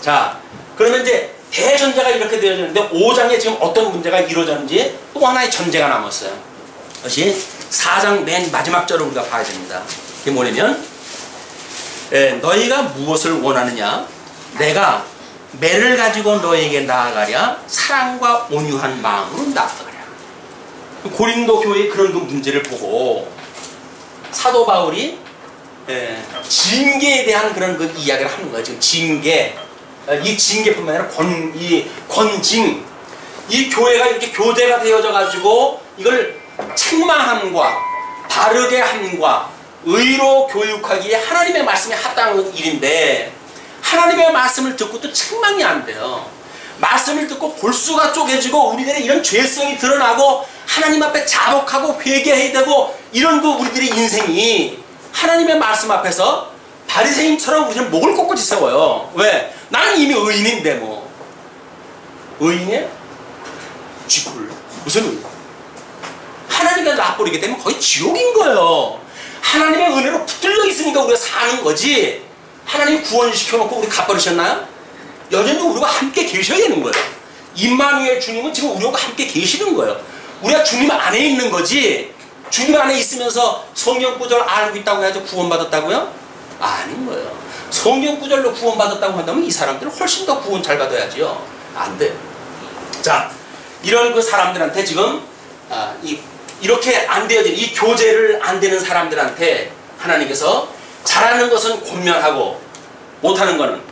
자, 그러면 이제 대전제가 이렇게 되어졌는데 5장에 지금 어떤 문제가 이루어졌는지 또 하나의 전제가 남았어요. 그것이 4장 맨 마지막 절을 우리가 봐야 됩니다. 그게 뭐냐면 너희가 무엇을 원하느냐? 내가 매를 가지고 너에게 나아가랴 사랑과 온유한 마음으로 나아가랴. 고린도 교회의 그런 그 문제를 보고 사도 바울이 징계에 대한 그런 그 이야기를 하는 거예요. 지금 징계, 이 징계뿐만 아니라 권징, 이 교회가 이렇게 교대가 되어져 가지고 이걸 책망함과 바르게 함과 의로 교육하기에 하나님의 말씀에 합당한 일인데 하나님의 말씀을 듣고 또 책망이 안 돼요. 말씀을 듣고 골수가 쪼개지고 우리들의 이런 죄성이 드러나고 하나님 앞에 자복하고 회개해야 되고 이런 그 우리들의 인생이 하나님의 말씀 앞에서 바리새인처럼 우리는 목을 꼿꼿이 세워요. 왜? 나는 이미 의인인데 뭐. 의인이에요? 쥐뿔. 무슨 의인? 하나님께 놔버리게 되면 거의 지옥인 거예요. 하나님의 은혜로 붙들려 있으니까 우리가 사는 거지. 하나님 구원시켜놓고 우리 갚아주셨나요? 여전히 우리가 함께 계셔야 되는 거예요. 임마누엘 주님은 지금 우리와 함께 계시는 거예요. 우리가 주님 안에 있는 거지. 주님 안에 있으면서 성경 구절 알고 있다고 해야지 구원받았다고요? 아닌 거예요. 성경 구절로 구원받았다고 한다면 이 사람들은 훨씬 더 구원 잘 받아야지요. 안 돼요. 자, 이런 그 사람들한테 지금 이렇게 안 되어진 이 교제를 안 되는 사람들한테 하나님께서 잘하는 것은 권면하고 못하는 것은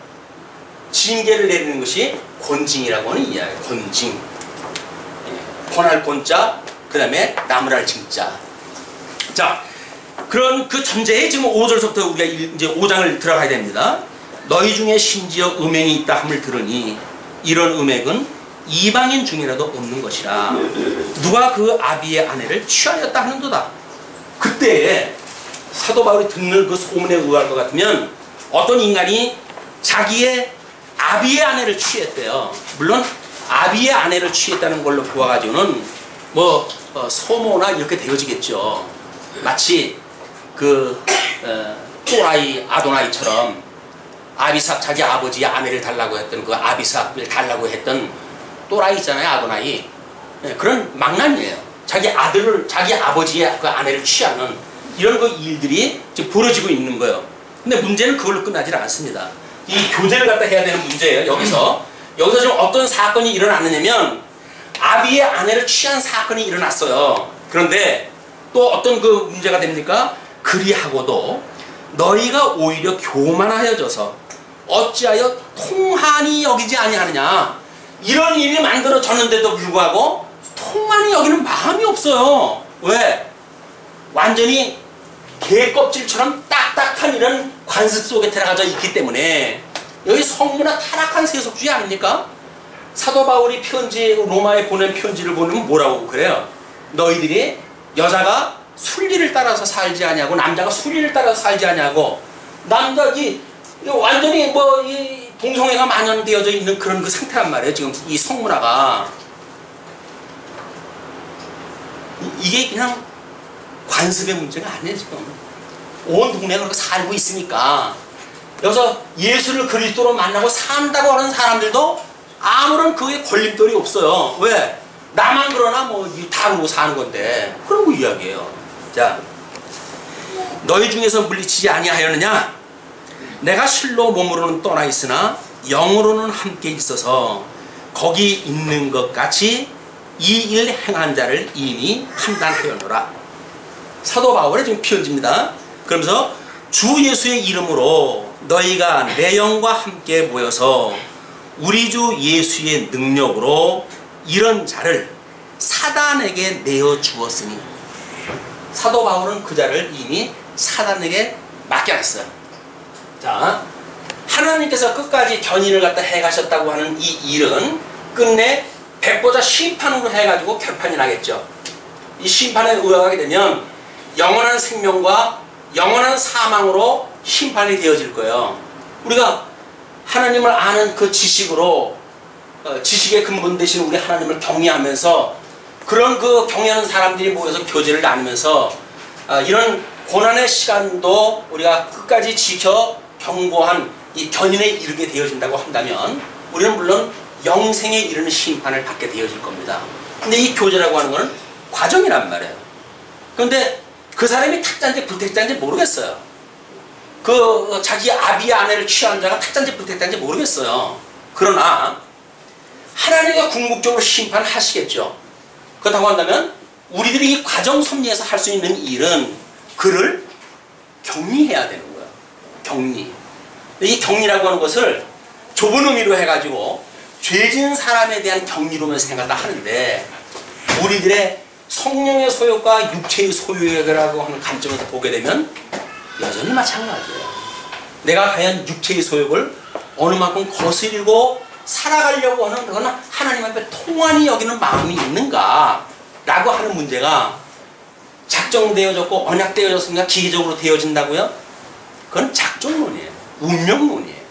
징계를 내리는 것이 권징이라고 하는 이야기예요. 권징. 권할 권자, 그 다음에 나무랄 징자. 자, 그런 그 전제에 지금 5절부터 우리가 이제 5장을 들어가야 됩니다. 너희 중에 심지어 음행이 있다 함을 들으니 이런 음행은 이방인 중이라도 없는 것이라. 누가 그 아비의 아내를 취하였다 하는도다. 그때 사도 바울이 듣는 그 소문에 의할 것 같으면 어떤 인간이 자기의 아비의 아내를 취했대요. 물론 아비의 아내를 취했다는 걸로 보아가지고는 뭐 소모나 이렇게 되어지겠죠. 마치 그 또라이 아도나이처럼 아비삭 자기 아버지의 아내를 달라고 했던 그 아비삭을 달라고 했던 또라이 있잖아요. 아도나이. 그런 망난이에요. 자기 아들을 자기 아버지의 그 아내를 취하는 이런 그 일들이 지금 벌어지고 있는 거예요. 근데 문제는 그걸로 끝나질 않습니다. 이 교제를 갖다 해야 되는 문제예요. 여기서 지금 어떤 사건이 일어났느냐면 아비의 아내를 취한 사건이 일어났어요. 그런데 또 어떤 그 문제가 됩니까? 그리하고도 너희가 오히려 교만하여져서 어찌하여 통한이 여기지 아니하느냐. 이런 일이 만들어졌는데도 불구하고 통한이 여기는 마음이 없어요. 왜? 완전히 개 껍질처럼 딱딱한 이런 관습 속에 들어가져 있기 때문에. 여기 성문화 타락한 세속주의 아닙니까? 사도 바울이 로마에 보낸 편지를 보내면 뭐라고 그래요? 너희들이 여자가 순리를 따라서 살지 아니하고 남자가 순리를 따라서 살지 아니하고 완전히 뭐 이 동성애가 만연되어져 있는 그런 그 상태란 말이에요. 지금 이 성문화가 이게 그냥 관습의 문제가 아니에요. 지금 온 동네가 그렇게 살고 있으니까 여기서 예수를 그리스도로 만나고 산다고 하는 사람들도 아무런 그게 걸림돌이 없어요. 왜? 나만 그러나 뭐 다 그러고 사는 건데 그런 거 이야기예요. 자, 너희 중에서 물리치지 아니하였느냐? 내가 실로 몸으로는 떠나 있으나 영으로는 함께 있어서 거기 있는 것 같이 이 일 행한 자를 이미 판단하였노라. 사도 바울의 지금 편지입니다. 그러면서 주 예수의 이름으로 너희가 내 영과 함께 모여서 우리 주 예수의 능력으로 이런 자를 사단에게 내어 주었으니, 사도 바울은 그 자를 이미 사단에게 맡겨놨어요. 자, 하나님께서 끝까지 견인을 갖다 해가셨다고 하는 이 일은 끝내 백보자 심판으로 해가지고 결판이 나겠죠. 이 심판에 의하게 되면 영원한 생명과 영원한 사망으로 심판이 되어질 거예요. 우리가 하나님을 아는 그 지식으로 지식의 근본 되신 우리 하나님을 경외하면서 그런 그 경외하는 사람들이 모여서 교제를 나누면서 이런 고난의 시간도 우리가 끝까지 지켜 경고한 이 견인에 이르게 되어진다고 한다면 우리는 물론 영생에 이르는 심판을 받게 되어질 겁니다. 근데 이 교제라고 하는 것은 과정이란 말이에요. 그런데 그 사람이 탁자인지 불택자인지 모르겠어요. 그 자기 아비의 아내를 취한 자가 탁자인지 불택자인지 모르겠어요. 그러나 하나님과 궁극적으로 심판하시겠죠. 그렇다고 한다면 우리들이 이 과정 섭리에서 할 수 있는 일은 그를 격리해야 되는 거예요. 격리. 이 격리라고 하는 것을 좁은 의미로 해가지고 죄진 사람에 대한 격리로만 생각을 하는데 우리들의 성령의 소욕과 육체의 소욕이라고 하는 관점에서 보게 되면 여전히 마찬가지예요. 내가 과연 육체의 소욕을 어느 만큼 거스리고 살아가려고 하는 그건 하나님 앞에 통한이 여기는 마음이 있는가 라고 하는 문제가 작정되어졌고 언약되어졌으니까 기계적으로 되어진다고요? 그건 작정론이에요. 운명론이에요.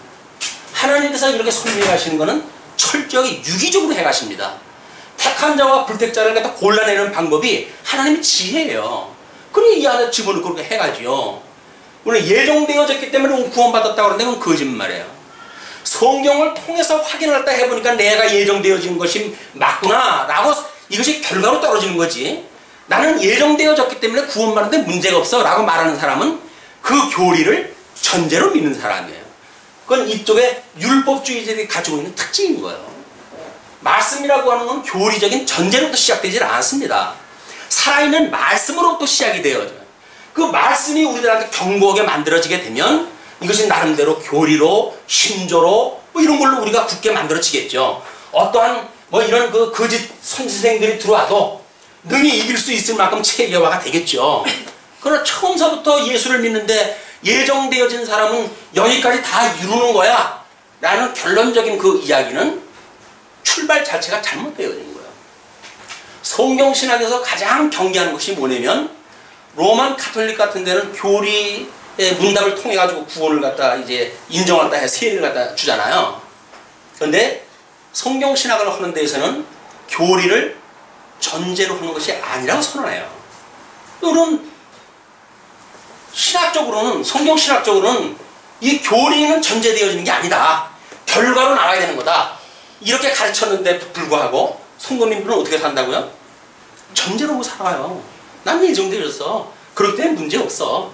하나님께서 이렇게 섭리하시는 것은 철저하게 유기적으로 해가십니다. 택한 자와 불택자를 갖다 골라내는 방법이 하나님의 지혜예요. 그러니 이 안에 집어넣고 그렇게 해가지요. 우리는 예정되어졌기 때문에 구원받았다고 하는데 그건 거짓말이에요. 성경을 통해서 확인을 했다 해보니까 내가 예정되어진 것이 맞구나 라고 이것이 결과로 떨어지는 거지. 나는 예정되어졌기 때문에 구원받는데 문제가 없어 라고 말하는 사람은 그 교리를 전제로 믿는 사람이에요. 그건 이쪽에 율법주의자들이 가지고 있는 특징인 거예요. 말씀이라고 하는 건 교리적인 전제로부터 시작되지 않습니다. 살아있는 말씀으로부터 시작이 되어져요. 그 말씀이 우리들한테 견고하게 만들어지게 되면 이것이 나름대로 교리로 심조로 뭐 이런 걸로 우리가 굳게 만들어지겠죠. 어떠한 뭐 이런 그 거짓 선지생들이 들어와도 능히 이길 수 있을 만큼 체계화가 되겠죠. 그러나 처음서부터 예수를 믿는데 예정되어진 사람은 여기까지 다 이루는 거야 라는 결론적인 그 이야기는 출발 자체가 잘못되어진 거예요. 성경신학에서 가장 경계하는 것이 뭐냐면 로만 카톨릭 같은 데는 교리의 문답을 통해 가지고 구원을 갖다 이제 인정한다 해 세례를 갖다 주잖아요. 그런데 성경신학을 하는 데에서는 교리를 전제로 하는 것이 아니라고 선언해요. 그런 신학적으로는 성경신학적으로는 이 교리는 전제되어지는 게 아니다. 결과로 나와야 되는 거다. 이렇게 가르쳤는데 불구하고 성도님들은 어떻게 산다고요? 전제로 살아가요. 난 예정되어졌어. 그럴 때 문제 없어.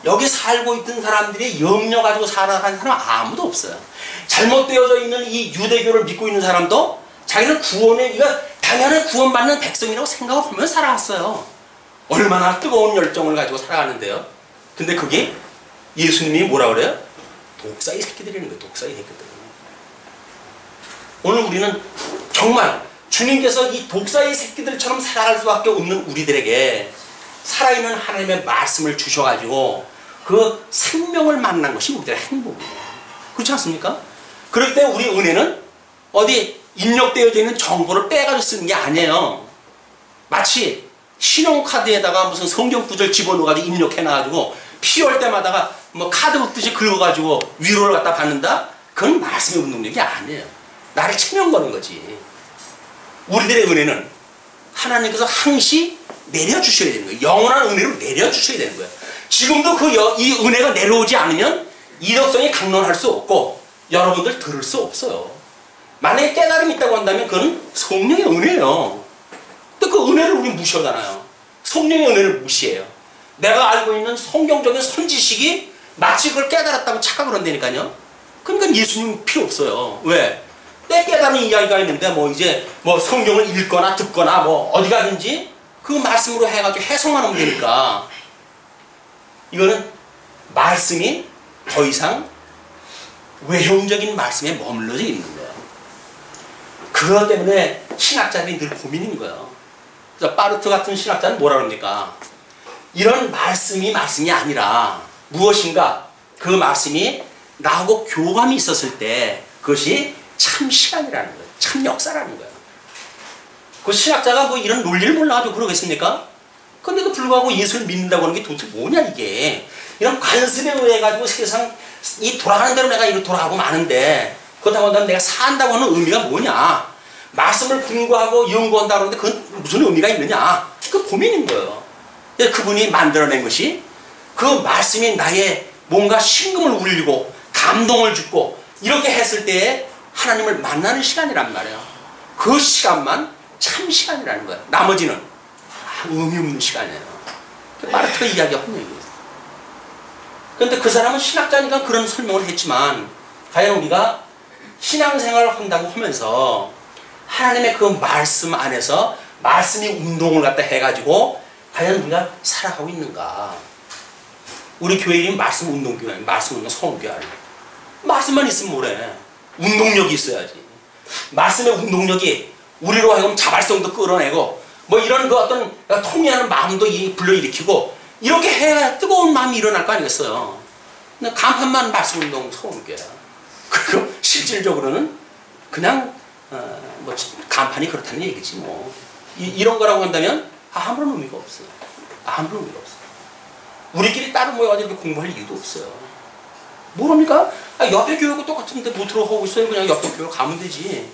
여기 살고 있던 사람들이 염려 가지고 살아가는 사람 아무도 없어요. 잘못되어져 있는 이 유대교를 믿고 있는 사람도 자기는 이거 당연히 구원받는 백성이라고 생각을 하면서 살아왔어요. 얼마나 뜨거운 열정을 가지고 살아가는데요. 근데 그게 예수님이 뭐라 그래요? 독사의 새끼들이라는 거예요. 독사의 새끼들. 오늘 우리는 정말 주님께서 이 독사의 새끼들처럼 살아갈 수밖에 없는 우리들에게 살아있는 하나님의 말씀을 주셔가지고 그 생명을 만난 것이 우리들의 행복이에요. 그렇지 않습니까? 그럴 때 우리 은혜는 어디 입력되어져 있는 정보를 빼가지고 쓰는 게 아니에요. 마치 신용카드에다가 무슨 성경 구절 집어넣어가지고 입력해놔가지고 필요할 때마다가 뭐 카드 긁듯이 긁어가지고 위로를 갖다 받는다? 그건 말씀의 운동력이 아니에요. 나를 체면 거는 거지. 우리들의 은혜는 하나님께서 항시 내려주셔야 되는 거예요. 영원한 은혜로 내려주셔야 되는 거예요. 지금도 이 은혜가 내려오지 않으면 이덕성이 강론할 수 없고 여러분들 들을 수 없어요. 만약에 깨달음이 있다고 한다면 그건 성령의 은혜예요. 또 그 은혜를 우리 무시하잖아요. 성령의 은혜를 무시해요. 내가 알고 있는 성경적인 선지식이 마치 그걸 깨달았다고 착각을 한다니까요. 그러니까 예수님 필요 없어요. 왜? 내 깨달은 이야기가 있는데 이제 성경을 읽거나 듣거나 어디 가든지 그 말씀으로 해가지고 해석만 하면 되니까 이거는 말씀이 더 이상 외형적인 말씀에 머물러져 있는 거예요. 그것 때문에 신학자들이 늘 고민인 거예요. 그래서 파르트 같은 신학자는 뭐라 그럽니까? 이런 말씀이 아니라 무엇인가 그 말씀이 나하고 교감이 있었을 때 그것이 참 시간이라는 거예요. 참 역사라는 거예요. 그 신학자가 이런 논리를 몰라가지고 그러겠습니까? 그런데도 불구하고 예수를 믿는다고 하는 게 도대체 뭐냐 이게. 이런 관습에 의해 가지고 세상 이 돌아가는 대로 내가 이렇게 돌아가고 마는데 그렇다고 한다면 내가 산다고 하는 의미가 뭐냐. 말씀을 분구하고 연구한다고 하는데 그건 무슨 의미가 있느냐. 그 고민인 거예요. 그분이 만들어낸 것이 그 말씀이 나의 뭔가 심금을 울리고 감동을 주고 이렇게 했을 때에 하나님을 만나는 시간이란 말이에요. 그 시간만 참 시간이라는 거예요. 나머지는 의미 없는 시간이에요. 파르트가 이야기한 얘기예요. 그런데 그 사람은 신학자니까 그런 설명을 했지만 과연 우리가 신앙생활을 한다고 하면서 하나님의 그 말씀 안에서 말씀이 운동을 갖다 해가지고 과연 우리가 살아가고 있는가. 우리 교회 이름이 말씀 운동교회 아니에요. 말씀 운동 성교회 아니에요. 말씀만 있으면 뭐래. 운동력이 있어야지. 말씀의 운동력이 우리로 하여금 자발성도 끌어내고 이런 그 어떤 통회하는 마음도 불러일으키고 이렇게 해야 뜨거운 마음이 일어날 거 아니겠어요. 근데 간판만 말씀 운동 성교회야. 그리고 실질적으로는 그냥 간판이 그렇다는 얘기지 이런 거라고 한다면 아무런 의미가 없어요. 아무런 의미가 없어요. 우리끼리 따로 모여가지고 이렇게 공부할 이유도 없어요. 뭐랍니까? 옆에 교회하고 똑같은데 못 들어가고 있어요. 그냥 옆에 교회 가면 되지.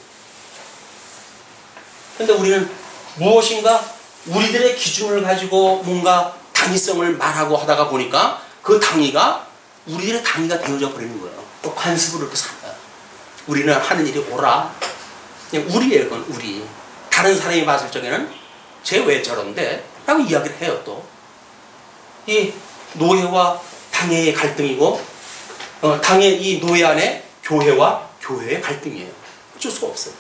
근데 우리는 무엇인가 우리들의 기준을 가지고 뭔가 당위성을 말하고 하다가 보니까 그 당위가 우리들의 당위가 되어져 버리는 거예요. 또 관습으로 이렇게 살아요. 우리는 하는 일이 옳아. 그냥 우리예요. 그건 우리. 다른 사람이 봤을 적에는 쟤 왜 저런데? 라고 이야기를 해요. 또 이 노예와 당회의 갈등이고 당의 이 노예 안에 교회와 교회의 갈등이에요. 어쩔 수가 없어요.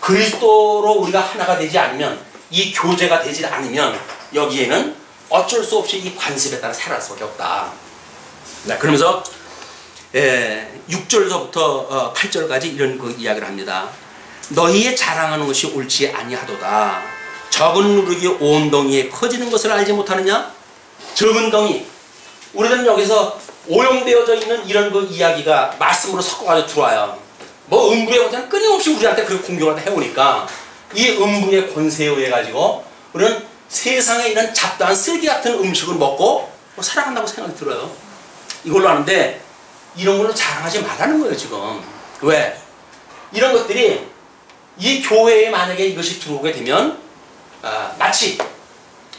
그리스도로 우리가 하나가 되지 않으면 이 교제가 되지 않으면 여기에는 어쩔 수 없이 이 관습에 따라 살아갈 수밖에 없다. 그러면서 6절서부터 8절까지 이런 그 이야기를 합니다. 너희의 자랑하는 것이 옳지 아니하도다. 적은 누룩이 온 덩이에 커지는 것을 알지 못하느냐? 적은 덩이. 우리들은 여기서 오용되어져 있는 이런 그 이야기가 말씀으로 섞어가지고 들어와요. 음부의 권세는 끊임없이 우리한테 그렇게 공격을 해오니까 이 음부의 권세에 의해 가지고 우리는 세상에 이런 잡다한 쓰레기 같은 음식을 먹고 살아간다고 생각이 들어요. 이걸로 하는데 이런 걸로 자랑하지 말라는 거예요. 지금 왜? 이런 것들이 이 교회에 만약에 이것이 들어오게 되면 마치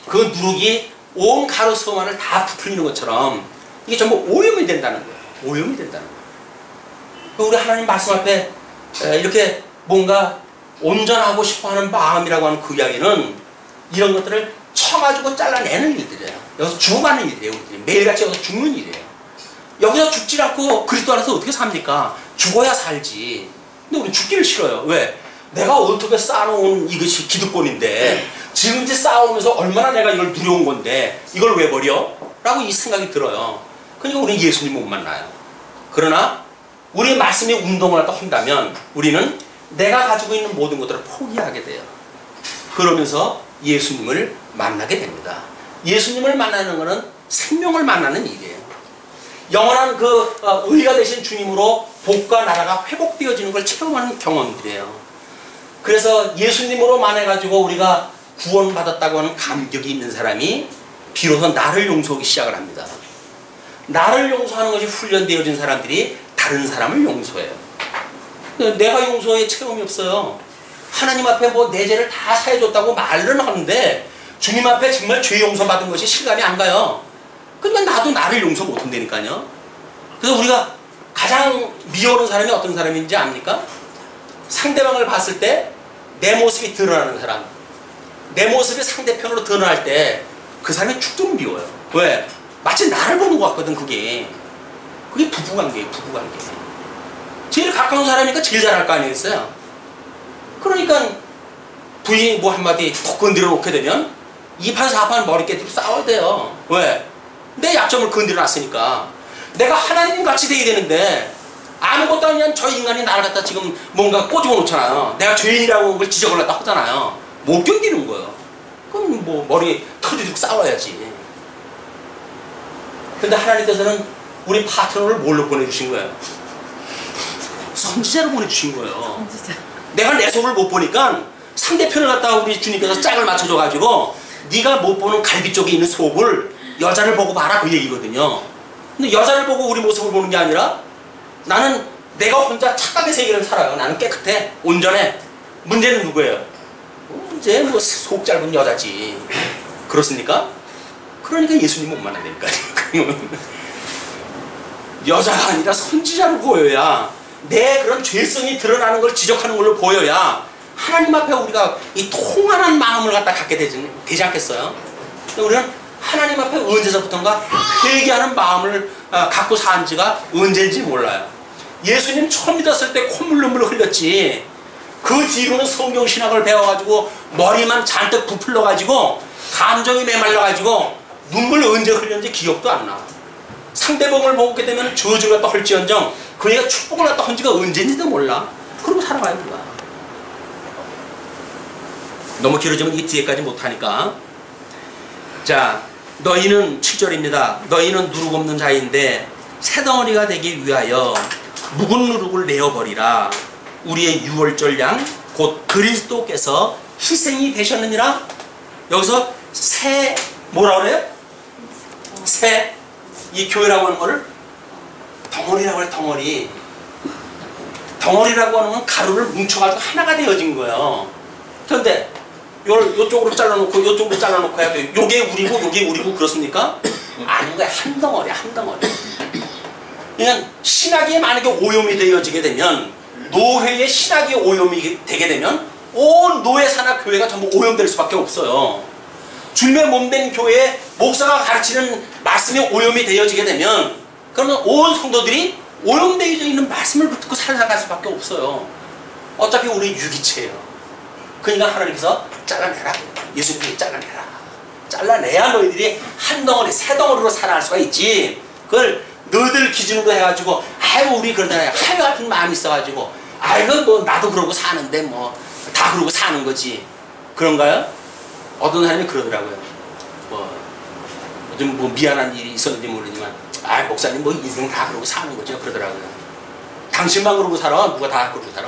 그 누룩이 온 가로수만을 다 부풀리는 것처럼 이게 전부 오염이 된다는 거예요. 오염이 된다는 거예요. 우리 하나님 말씀 앞에 이렇게 뭔가 온전하고 싶어하는 마음이라고 하는 그 이야기는 이런 것들을 쳐가지고 잘라내는 일들이에요. 여기서 죽어가는 일이에요. 우리들이. 매일같이 여기서 죽는 일이에요. 여기서 죽지 않고 그리스도 안에서 어떻게 삽니까? 죽어야 살지. 근데 우리 죽기를 싫어요. 왜? 내가 어떻게 쌓아놓은 이것이 기득권인데 지금까지 쌓아오면서 얼마나 내가 이걸 누려온 건데 이걸 왜 버려? 라고 이 생각이 들어요. 그러니까 우리는 예수님 못 만나요. 그러나 우리의 말씀이 운동을 한다면 우리는 내가 가지고 있는 모든 것들을 포기하게 돼요. 그러면서 예수님을 만나게 됩니다. 예수님을 만나는 것은 생명을 만나는 일이에요. 영원한 그 의가 되신 주님으로 복과 나라가 회복되어지는 걸 체험하는 경험들이에요. 그래서 예수님으로 만나가지고 우리가 구원받았다고 하는 감격이 있는 사람이 비로소 나를 용서하기 시작을 합니다. 나를 용서하는 것이 훈련되어진 사람들이 다른 사람을 용서해요. 내가 용서의 체험이 없어요. 하나님 앞에 내 죄를 다 사해줬다고 말은 하는데 주님 앞에 정말 죄 용서 받은 것이 실감이 안 가요. 그러니까 나도 나를 용서 못 한다니까요. 그래서 우리가 가장 미워하는 사람이 어떤 사람인지 압니까? 상대방을 봤을 때 내 모습이 드러나는 사람, 내 모습이 상대편으로 드러날 때 그 사람이 죽도록 미워요. 왜? 마치 나를 보는 것 같거든. 그게 부부관계예요. 부부관계. 제일 가까운 사람이니까 제일 잘할 거 아니겠어요? 그러니까 부인이 뭐 한마디 톡 건드려 놓게 되면 2판 4판 머리 깨지고 싸워야 돼요. 왜? 내 약점을 건드려 놨으니까. 내가 하나님 같이 돼야 되는데 아무것도 아니면 저 인간이 나를 갖다 지금 뭔가 꼬집어 놓잖아요. 내가 죄인이라고 걸 지적을 갖다 하잖아요. 못 견디는 거예요. 그럼 뭐 머리 터지고 싸워야지. 근데 하나님께서는 우리 파트너를 뭘로 보내주신 거예요? 선지자로 보내주신 거예요. 선지자. 내가 내 속을 못 보니까 상대편을 갖다가 우리 주님께서 짝을 맞춰줘가지고 네가 못 보는 갈비 쪽에 있는 속을 여자를 보고 봐라 그 얘기거든요. 근데 여자를 보고 우리 모습을 보는 게 아니라 나는 내가 혼자 착각의 세계를 살아요. 나는 깨끗해. 온전해. 문제는 누구예요? 문제 뭐 속 짧은 여자지. 그렇습니까? 그러니까 예수님 못 만나니까요. 여자가 아니라 선지자로 보여야 내 그런 죄성이 드러나는 걸 지적하는 걸로 보여야 하나님 앞에 우리가 이 통한한 마음을 갖다 갖게 되지 않겠어요? 우리는 하나님 앞에 언제서부턴가 회개하는 마음을 갖고 산 지가 언제인지 몰라요. 예수님 처음 믿었을 때 콧물 흘렸지. 그 뒤로는 성경신학을 배워가지고 머리만 잔뜩 부풀러가지고 감정이 메말라가지고 눈물 언제 흘렸는지 기억도 안 나. 상대방을 보게 되면 저주를 갖다 헐지언정 그 애가 축복을 갖다 한 지가 언제인지도 몰라. 그러고 살아가요 우리가. 너무 길어지면 이 뒤에까지 못하니까. 자, 너희는 7절입니다. 너희는 누룩 없는 자인데 새덩어리가 되기 위하여 묵은 누룩을 내어버리라. 우리의 유월절 양 곧 그리스도께서 희생이 되셨느니라. 여기서 새 뭐라 그래요? 새, 이 교회라고 하는 거를 덩어리라고 해요. 덩어리. 덩어리라고 하는 건 가루를 뭉쳐가지고 하나가 되어진 거예요. 그런데 요쪽으로 잘라놓고 요쪽으로 잘라놓고 해야 돼. 요게 우리고 요게 우리고 그렇습니까? 아닌 거야. 한 덩어리야. 한 덩어리. 그러니까 신학이 만약에 오염이 되어지게 되면 노회의 신학이 오염이 되게 되면 온 노예사나 교회가 전부 오염될 수밖에 없어요. 주님의 몸된 교회에 목사가 가르치는 말씀이 오염이 되어지게 되면 그러면 온 성도들이 오염되어 있는 말씀을 듣고 살아갈 수밖에 없어요. 어차피 우리 유기체예요. 그러니까 하나님께서 잘라내라. 예수님이 잘라내라. 잘라내야 너희들이 한 덩어리, 새 덩어리로 살아갈 수가 있지. 그걸 너희들 기준으로 해가지고 아이고 우리 그러잖아요. 하여 같은 마음이 있어가지고 아이고 뭐 나도 그러고 사는데 뭐 다 그러고 사는 거지. 그런가요? 어떤 사람이 그러더라고요. 뭐 요즘 뭐 미안한 일이 있었는지 모르지만 아 목사님 뭐 인생 다 그러고 사는 거죠. 그러더라고요. 당신만 그러고 살아? 누가 다 그러고 살아?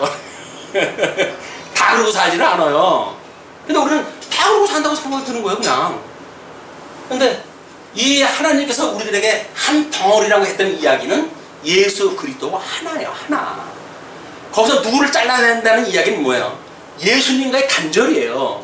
다 그러고 살지는 않아요. 근데 우리는 다 그러고 산다고 생각이 드는 거예요 그냥. 근데 이 하나님께서 우리들에게 한 덩어리라고 했던 이야기는 예수 그리스도가 하나예요. 하나. 거기서 누구를 잘라낸다는 이야기는 뭐예요? 예수님과의 단절이에요.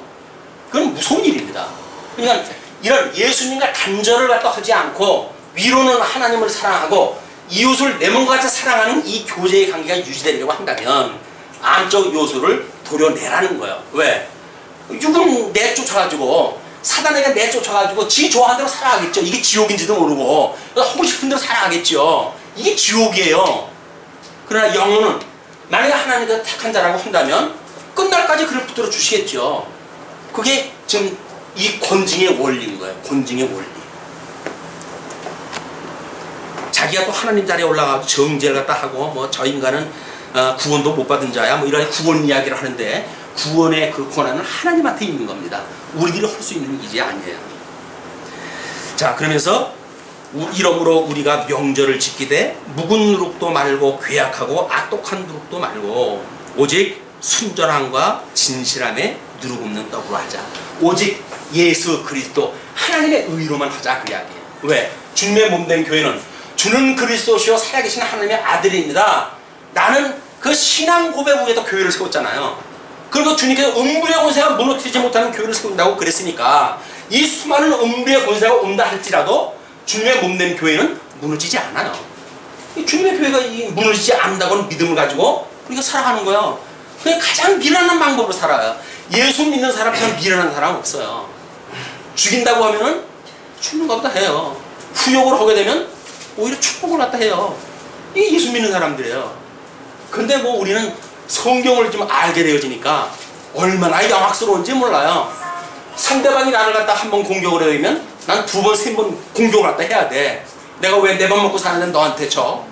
그건 무서운 일입니다. 그러니까 이런 예수님과 단절을 갖다 하지 않고 위로는 하나님을 사랑하고 이웃을 내 몸과 같이 사랑하는 이 교제의 관계가 유지되려고 한다면 안적 요소를 도려내라는 거예요. 왜? 육은 내쫓아가지고 사단에게 내쫓아가지고 지 좋아하는 대로 살아가겠죠. 이게 지옥인지도 모르고 하고 싶은 대로 살아가겠죠. 이게 지옥이에요. 그러나 영혼은 만약에 하나님께서 택한 자라고 한다면 끝날까지 그를 붙들어 주시겠죠. 그게 지금 이 권징의 원리인 거예요. 권징의 원리. 자기가 또 하나님 자리에 올라가서 정죄를 갖다 하고 뭐 저 인간은 구원도 못 받은 자야 뭐 이런 구원 이야기를 하는데 구원의 그 권한은 하나님한테 있는 겁니다. 우리들이 할 수 있는 일이 아니에요. 자, 그러면서 이러므로 우리가 명절을 지키되 묵은 누룩도 말고 괴악하고 악독한 누룩도 말고 오직 순전함과 진실함에 누룩 없는 떡으로 하자. 오직 예수 그리스도 하나님의 의로만 하자 그 이야기예요. 왜? 주님의 몸된 교회는 주는 그리스도시요 살아계신 하나님의 아들입니다. 나는 그 신앙 고백 위에도 교회를 세웠잖아요. 그리고 주님께서 음부의 권세가 무너뜨리지 못하는 교회를 세운다고 그랬으니까 이 수많은 음부의 권세가 온다 할지라도 주님의 몸된 교회는 무너지지 않아요. 이 주님의 교회가 무너지지 않는다고는 믿음을 가지고 우리가 살아가는 거예요. 그냥 가장 미련한 방법으로 살아요. 예수 믿는 사람처럼 미련한 사람 없어요. 죽인다고 하면은 죽는 것보다 해요. 후욕을 하게 되면 오히려 축복을 갖다 해요. 이게 예수 믿는 사람들이에요. 근데 뭐 우리는 성경을 좀 알게 되어지니까 얼마나 영악스러운지 몰라요. 상대방이 나를 갖다 한 번 공격을 해오면 난 두 번, 세 번 공격을 갖다 해야 돼. 내가 왜 내 밥 먹고 사는데 너한테 쳐?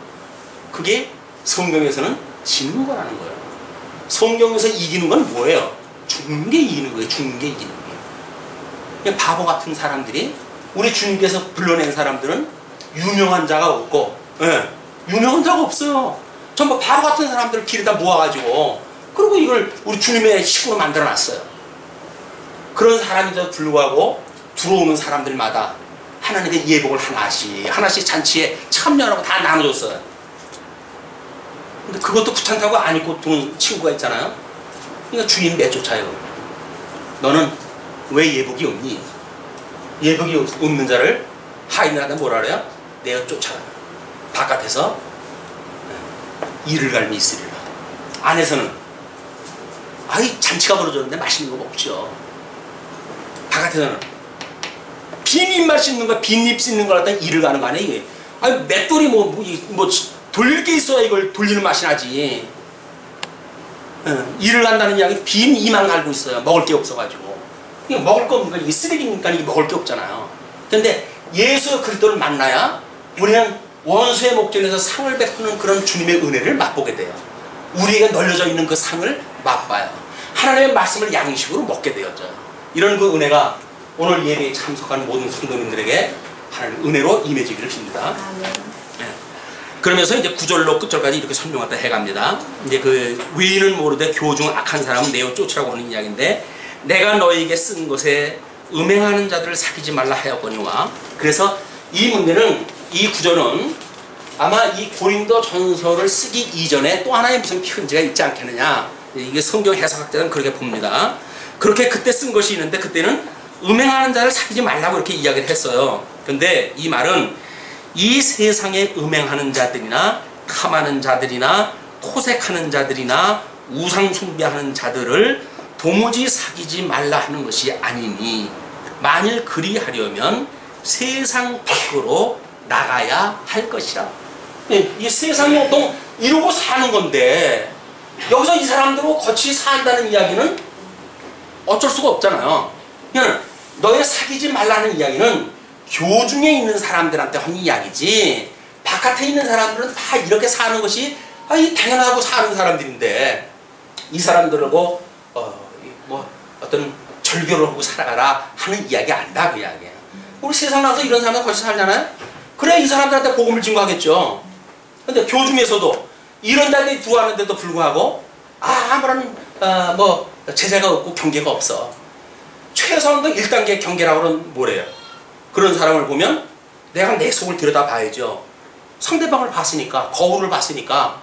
그게 성경에서는 지는 거라는 거예요. 성경에서 이기는 건 뭐예요? 죽는 게 이기는 거예요. 죽는 게 이기는 거예요. 그냥 바보 같은 사람들이, 우리 주님께서 불러낸 사람들은 유명한 자가 없고, 유명한 자가 없어요. 전부 바보 같은 사람들을 길에다 모아가지고, 그리고 이걸 우리 주님의 식구로 만들어 놨어요. 그런 사람인데도 불구하고 들어오는 사람들마다 하나님의 예복을 하나씩 잔치에 참여하라고 다 나눠줬어요. 근데 그것도 귀찮다고 안 입고 들어온 친구가 있잖아요. 그러니까 주인 내쫓아요. 너는 왜 예복이 없니? 예복이 없는 자를 하인들한테 뭐라 그래요? 내어 쫓아라. 바깥에서 이를 갈미 있으리라. 안에서는 아이 잔치가 벌어졌는데 맛있는 거 먹죠. 바깥에서는 빈 입만 씻는 거, 빈 입 씻는 걸 갖다 이를 가는 거 아니에요. 이게. 아니 맷돌이 뭐 돌릴 게 있어야 이걸 돌리는 맛이 나지. 이를 간다는 이야기 빈 이만 갈고 있어요. 먹을 게 없어가지고. 이게 먹을 거 없으니까 이게 쓰레기니까 이게 먹을 게 없잖아요. 근데 예수 그리스도를 만나야 우리는 원수의 목전에서 상을 베푸는 그런 주님의 은혜를 맛보게 돼요. 우리에게 널려져 있는 그 상을 맛봐요. 하나님의 말씀을 양식으로 먹게 되어져요. 이런 그 은혜가 오늘 예배에 참석한 모든 성도님들에게 하나님 은혜로 임해지기를 빕니다. 그러면서 이제 9절로 끝절까지 이렇게 설명하다 해갑니다. 이제 그 외인을 모르되 교중 악한 사람은 내어 쫓으라고 하는 이야기인데, 내가 너에게 쓴 것에 음행하는 자들을 사귀지 말라 하였거니와. 그래서 이 문제는, 이 구절은 아마 이 고린도 전서를 쓰기 이전에 또 하나의 무슨 편지가 있지 않겠느냐. 이게 성경 해석학자들은 그렇게 봅니다. 그렇게 그때 쓴 것이 있는데, 그때는 음행하는 자를 사귀지 말라고 이렇게 이야기를 했어요. 근데 이 말은 이 세상에 음행하는 자들이나 탐하는 자들이나 토색하는 자들이나 우상 숭배하는 자들을 도무지 사귀지 말라 하는 것이 아니니, 만일 그리하려면 세상 밖으로 나가야 할 것이라. 이 세상이 보통 이러고 사는 건데, 여기서 이 사람들하고 같이 산다는 이야기는 어쩔 수가 없잖아요. 그냥 너의 사귀지 말라는 이야기는 교중에 있는 사람들한테 하는 이야기지, 바깥에 있는 사람들은 다 이렇게 사는 것이 당연하고 사는 사람들인데, 이 사람들하고 어떤 절교를 하고 살아가라 하는 이야기 아니다, 그 이야기예요. 우리 세상 나가서 이런 사람들 같이 살잖아요. 그래 이 사람들한테 복음을 증거하겠죠. 근데 교중에서도 이런 자들이 구하는데도 불구하고 아무런 제재가 없고 경계가 없어. 최소한도 1단계 경계라고 하면 뭐래요? 그런 사람을 보면 내가 내 속을 들여다봐야죠. 상대방을 봤으니까, 거울을 봤으니까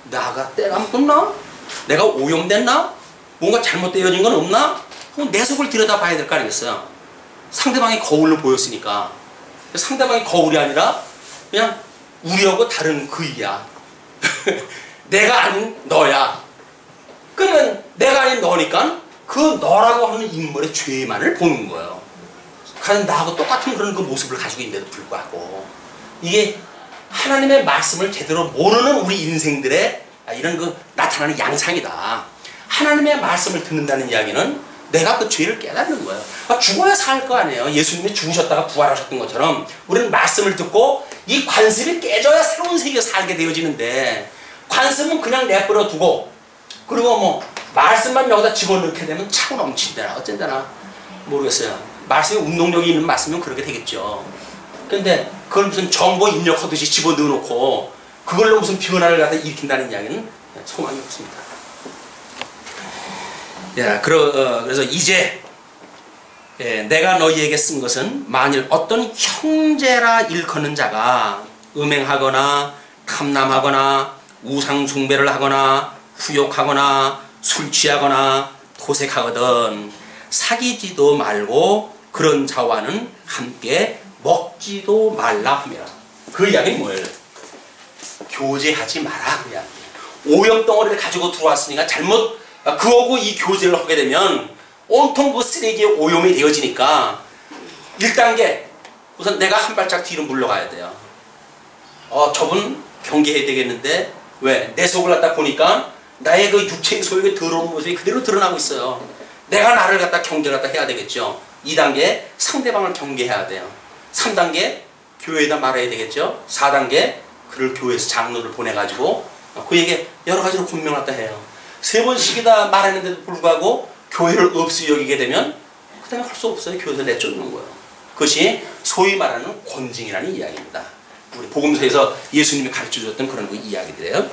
나가 때가 묻었나? 내가 오염됐나? 뭔가 잘못되어진 건 없나? 그럼 내 속을 들여다봐야 될 거 아니겠어요? 상대방이 거울로 보였으니까. 상대방이 거울이 아니라 그냥 우리하고 다른 그이야. 내가 아닌 너야. 그러면 내가 아닌 너니까 그 너라고 하는 인물의 죄만을 보는 거예요. 과연 나하고 똑같은 그런 그 모습을 가지고 있는데도 불구하고, 이게 하나님의 말씀을 제대로 모르는 우리 인생들의 이런 그 나타나는 양상이다. 하나님의 말씀을 듣는다는 이야기는 내가 그 죄를 깨닫는 거예요. 죽어야 살 거 아니에요. 예수님이 죽으셨다가 부활하셨던 것처럼 우리는 말씀을 듣고 이 관습이 깨져야 새로운 세계에 살게 되어지는데, 관습은 그냥 내버려 두고 그리고 말씀만 여기다 집어넣게 되면 차고 넘친다나 어쩐다나 모르겠어요. 말씀이 운동력이 있는 말씀이면 그렇게 되겠죠. 근데 그걸 무슨 정보 입력하듯이 집어넣어 놓고 그걸로 무슨 변화를 갖다 일으킨다는 이야기는 소망이 없습니다. 그래서 이제 내가 너희에게 쓴 것은, 만일 어떤 형제라 일컫는 자가 음행하거나 탐남하거나 우상 숭배를 하거나 후욕하거나 술 취하거나 도색하거든 사귀지도 말고 그런 자와는 함께 먹지도 말라 함이라. 그 이야기는 뭐예요? 교제하지 마라 그 이야기. 오염덩어리를 가지고 들어왔으니까 잘못 그거고 이 교제를 하게 되면 온통 그 쓰레기에 오염이 되어지니까 1단계 우선 내가 한 발짝 뒤로 물러가야 돼요. 저분 경계해야 되겠는데 왜? 내 속을 갖다 보니까 나의 그 육체의 소욕에 더러운 모습이 그대로 드러나고 있어요. 내가 나를 갖다 경계를 갖다 해야 되겠죠. 2단계 상대방을 경계해야 돼요. 3단계 교회에다 말해야 되겠죠. 4단계 그를 교회에서 장로를 보내가지고 그에게 여러 가지로 권명을 갖다 해요. 3번씩이다 말했는데도 불구하고 교회를 없이 여기게 되면 그 다음에 할 수 없어요. 교회에서 내쫓는 거예요. 그것이 소위 말하는 권징이라는 이야기입니다. 우리 복음서에서 예수님이 가르쳐줬던 그런 그 이야기들이에요.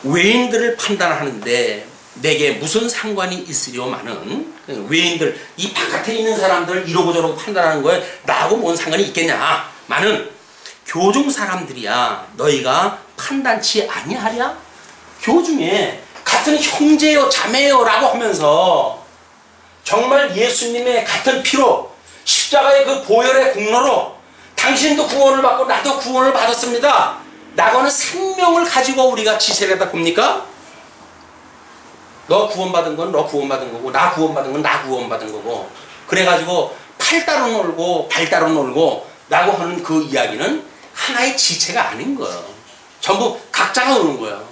외인들을 판단하는데 내게 무슨 상관이 있으려마는, 외인들, 이 바깥에 있는 사람들을 이러고 저러고 판단하는 거에 나하고 뭔 상관이 있겠냐 마는 교중 사람들이야 너희가 판단치 아니하랴? 교중에 같은 형제요 자매요 라고 하면서 정말 예수님의 같은 피로 십자가의 그 보혈의 공로로 당신도 구원을 받고 나도 구원을 받았습니다 라고는 생명을 가지고 우리가 지세를 하다 봅니까? 너 구원받은 건 너 구원받은 거고 나 구원받은 건 나 구원받은 거고 그래가지고 팔 따로 놀고 발 따로 놀고 라고 하는 그 이야기는 하나의 지체가 아닌 거예요. 전부 각자가 노는 거예요.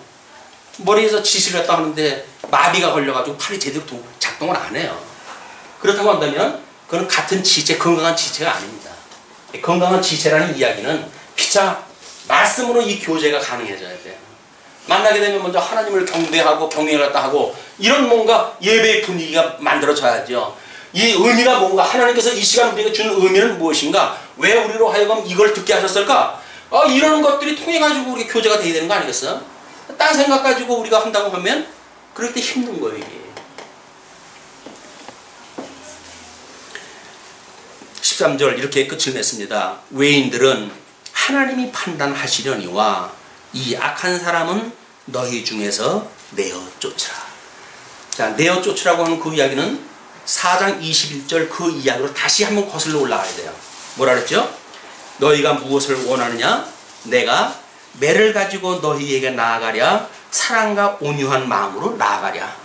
머리에서 지시를 했다 하는데 마비가 걸려가지고 팔이 제대로 작동을 안 해요. 그렇다고 한다면 그건 같은 지체, 건강한 지체가 아닙니다. 건강한 지체라는 이야기는 피차 말씀으로 이 교제가 가능해져야 돼요. 만나게 되면 먼저 하나님을 경배하고 경외를 갖다 하고 이런 뭔가 예배의 분위기가 만들어져야죠. 이 의미가 뭔가 하나님께서 이 시간 우리에게 주는 의미는 무엇인가? 왜 우리로 하여금 이걸 듣게 하셨을까? 이런 것들이 통해가지고 우리 교제가 돼야 되는 거 아니겠어요? 딴 생각 가지고 우리가 한다고 하면 그럴 때 힘든 거예요. 이게. 13절 이렇게 끝을 냈습니다. 외인들은 하나님이 판단하시려니와 이 악한 사람은 너희 중에서 내어 쫓으라. 자, 내어 쫓으라고 하는 그 이야기는 4장 21절 그 이야기로 다시 한번 거슬러 올라가야 돼요. 뭐라 그랬죠? 너희가 무엇을 원하느냐? 내가 매를 가지고 너희에게 나아가랴 사랑과 온유한 마음으로 나아가랴.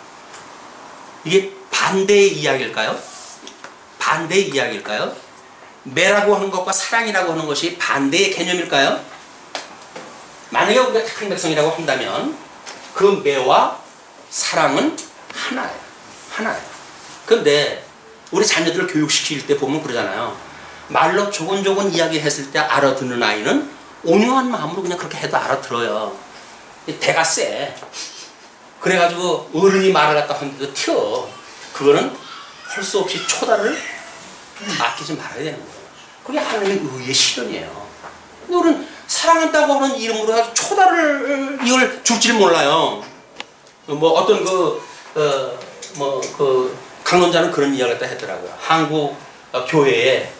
이게 반대의 이야기일까요? 반대의 이야기일까요? 매라고 하는 것과 사랑이라고 하는 것이 반대의 개념일까요? 만약에 우리가 착한 백성이라고 한다면 그 매와 사랑은 하나예요. 하나예요. 그런데 우리 자녀들을 교육시킬 때 보면 그러잖아요. 말로 조곤조곤 이야기했을 때 알아듣는 아이는 온유한 마음으로 그냥 그렇게 해도 알아들어요. 대가 세. 그래가지고 어른이 말을 갖다 하는데도 튀어. 그거는 할 수 없이 초다를 아끼지 말아야 되는 거예요. 그게 하나님의 의의 실현이에요. 근데 우리는 사랑한다고 하는 이름으로 아주 초다를 이걸 줄지를 몰라요. 뭐 어떤 강론자는 그런 이야기를 갖다 했더라고요. 한국 교회에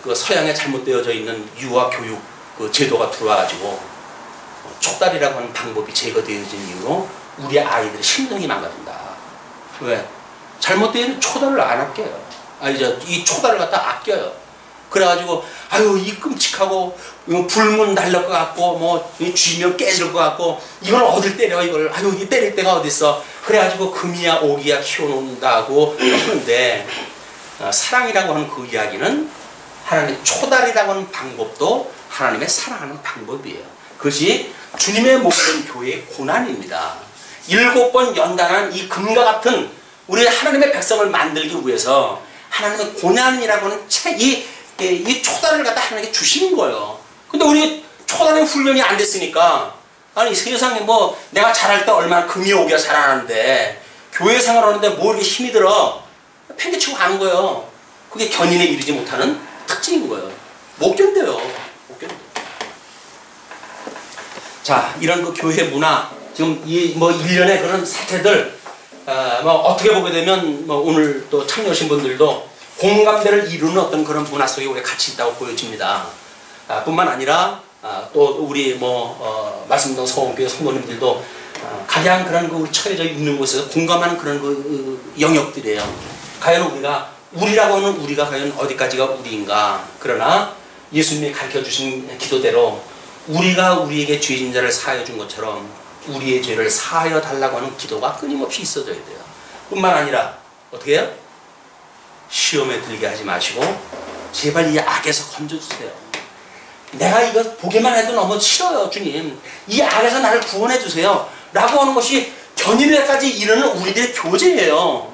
그 서양에 잘못되어져 있는 유아 교육 그 제도가 들어와가지고 촉달이라고 하는 방법이 제거되어진 이유로 우리 아이들의 심정이 망가진다. 왜? 잘못되어 있는 초달을 안 아껴요. 이 초달을 갖다 아껴요. 그래가지고 아유 이 끔찍하고 불문 날릴 것 같고 뭐 쥐면 깨질 것 같고 이걸 어딜 때려 이걸 아유 이 때릴 데가 어딨어. 그래가지고 금이야 오기야 키워놓는다고 하는데 사랑이라고 하는 그 이야기는 하나님의 초달이라고 하는 방법도 하나님의 사랑하는 방법이에요. 그것이 주님의 목적인 교회의 고난입니다. 7번 연단한 이 금과 같은 우리 하나님의 백성을 만들기 위해서 하나님의 고난이라고 하는 이 초단을 갖다 하나님께 주시는 거예요. 근데 우리 초단의 훈련이 안 됐으니까 아니 세상에 뭐 내가 잘할 때 얼마나 금이 오기야 잘하는데 교회 생활하는데 뭐 이렇게 힘이 들어 팽개치고 가는 거예요. 그게 견인에 이르지 못하는 특징인 거예요. 못 견뎌요. 못 견뎌요. 자, 이런 그 교회 문화 지금 이 뭐 일련의 그런 사태들 뭐 어떻게 보게 되면 뭐 오늘 또 참여하신 분들도 공감대를 이루는 어떤 그런 문화 속에 우리가 같이 있다고 보여집니다. 뿐만 아니라 또 우리 말씀드린 서원교회 성도님들도 가장 그런 그 처해져 있는 곳에서 공감하는 그런 그 영역들이에요. 과연 우리가 우리라고 하는 우리가 과연 어디까지가 우리인가. 그러나 예수님이 가르쳐주신 기도대로 우리가 우리에게 죄진 자를 사하여 준 것처럼 우리의 죄를 사하여 달라고 하는 기도가 끊임없이 있어져야 돼요. 뿐만 아니라 어떻게 해요? 시험에 들게 하지 마시고 제발 이 악에서 건져주세요. 내가 이거 보기만 해도 너무 싫어요, 주님. 이 악에서 나를 구원해 주세요. 라고 하는 것이 견인에까지 이르는 우리들의 교제예요.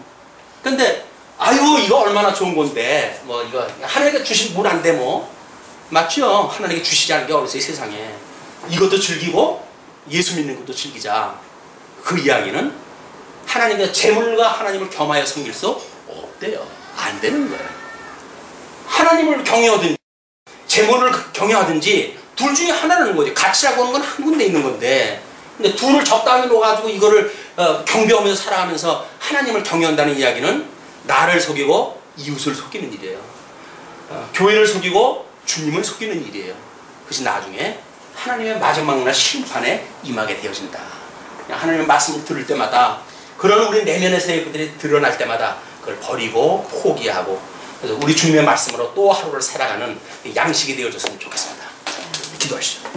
근데 아유 이거 얼마나 좋은 건데 뭐 이거 하나님께 주신 문 안 돼 뭐. 맞죠? 하나님께 주시지 않은 게 어딨어요, 세상에. 이것도 즐기고 예수 믿는 것도 즐기자. 그 이야기는 하나님의 재물과 하나님을 겸하여 섬길 수 없대요. 안 되는 거예요. 하나님을 경외하든지 재물을 경외하든지 둘 중에 하나라는 거죠. 가치라고 하는 건 한 군데 있는 건데, 근데 둘을 적당히 놓아가지고 이거를 경배하면서 살아가면서 하나님을 경외한다는 이야기는 나를 속이고 이웃을 속이는 일이에요. 교회를 속이고 주님을 속이는 일이에요. 그것이 나중에 하나님의 마지막 날 심판에 임하게 되어진다. 하나님의 말씀을 들을 때마다 그런 우리 내면에서의 그들이 드러날 때마다 그걸 버리고 포기하고, 그래서 우리 주님의 말씀으로 또 하루를 살아가는 양식이 되어졌으면 좋겠습니다. 기도하시죠.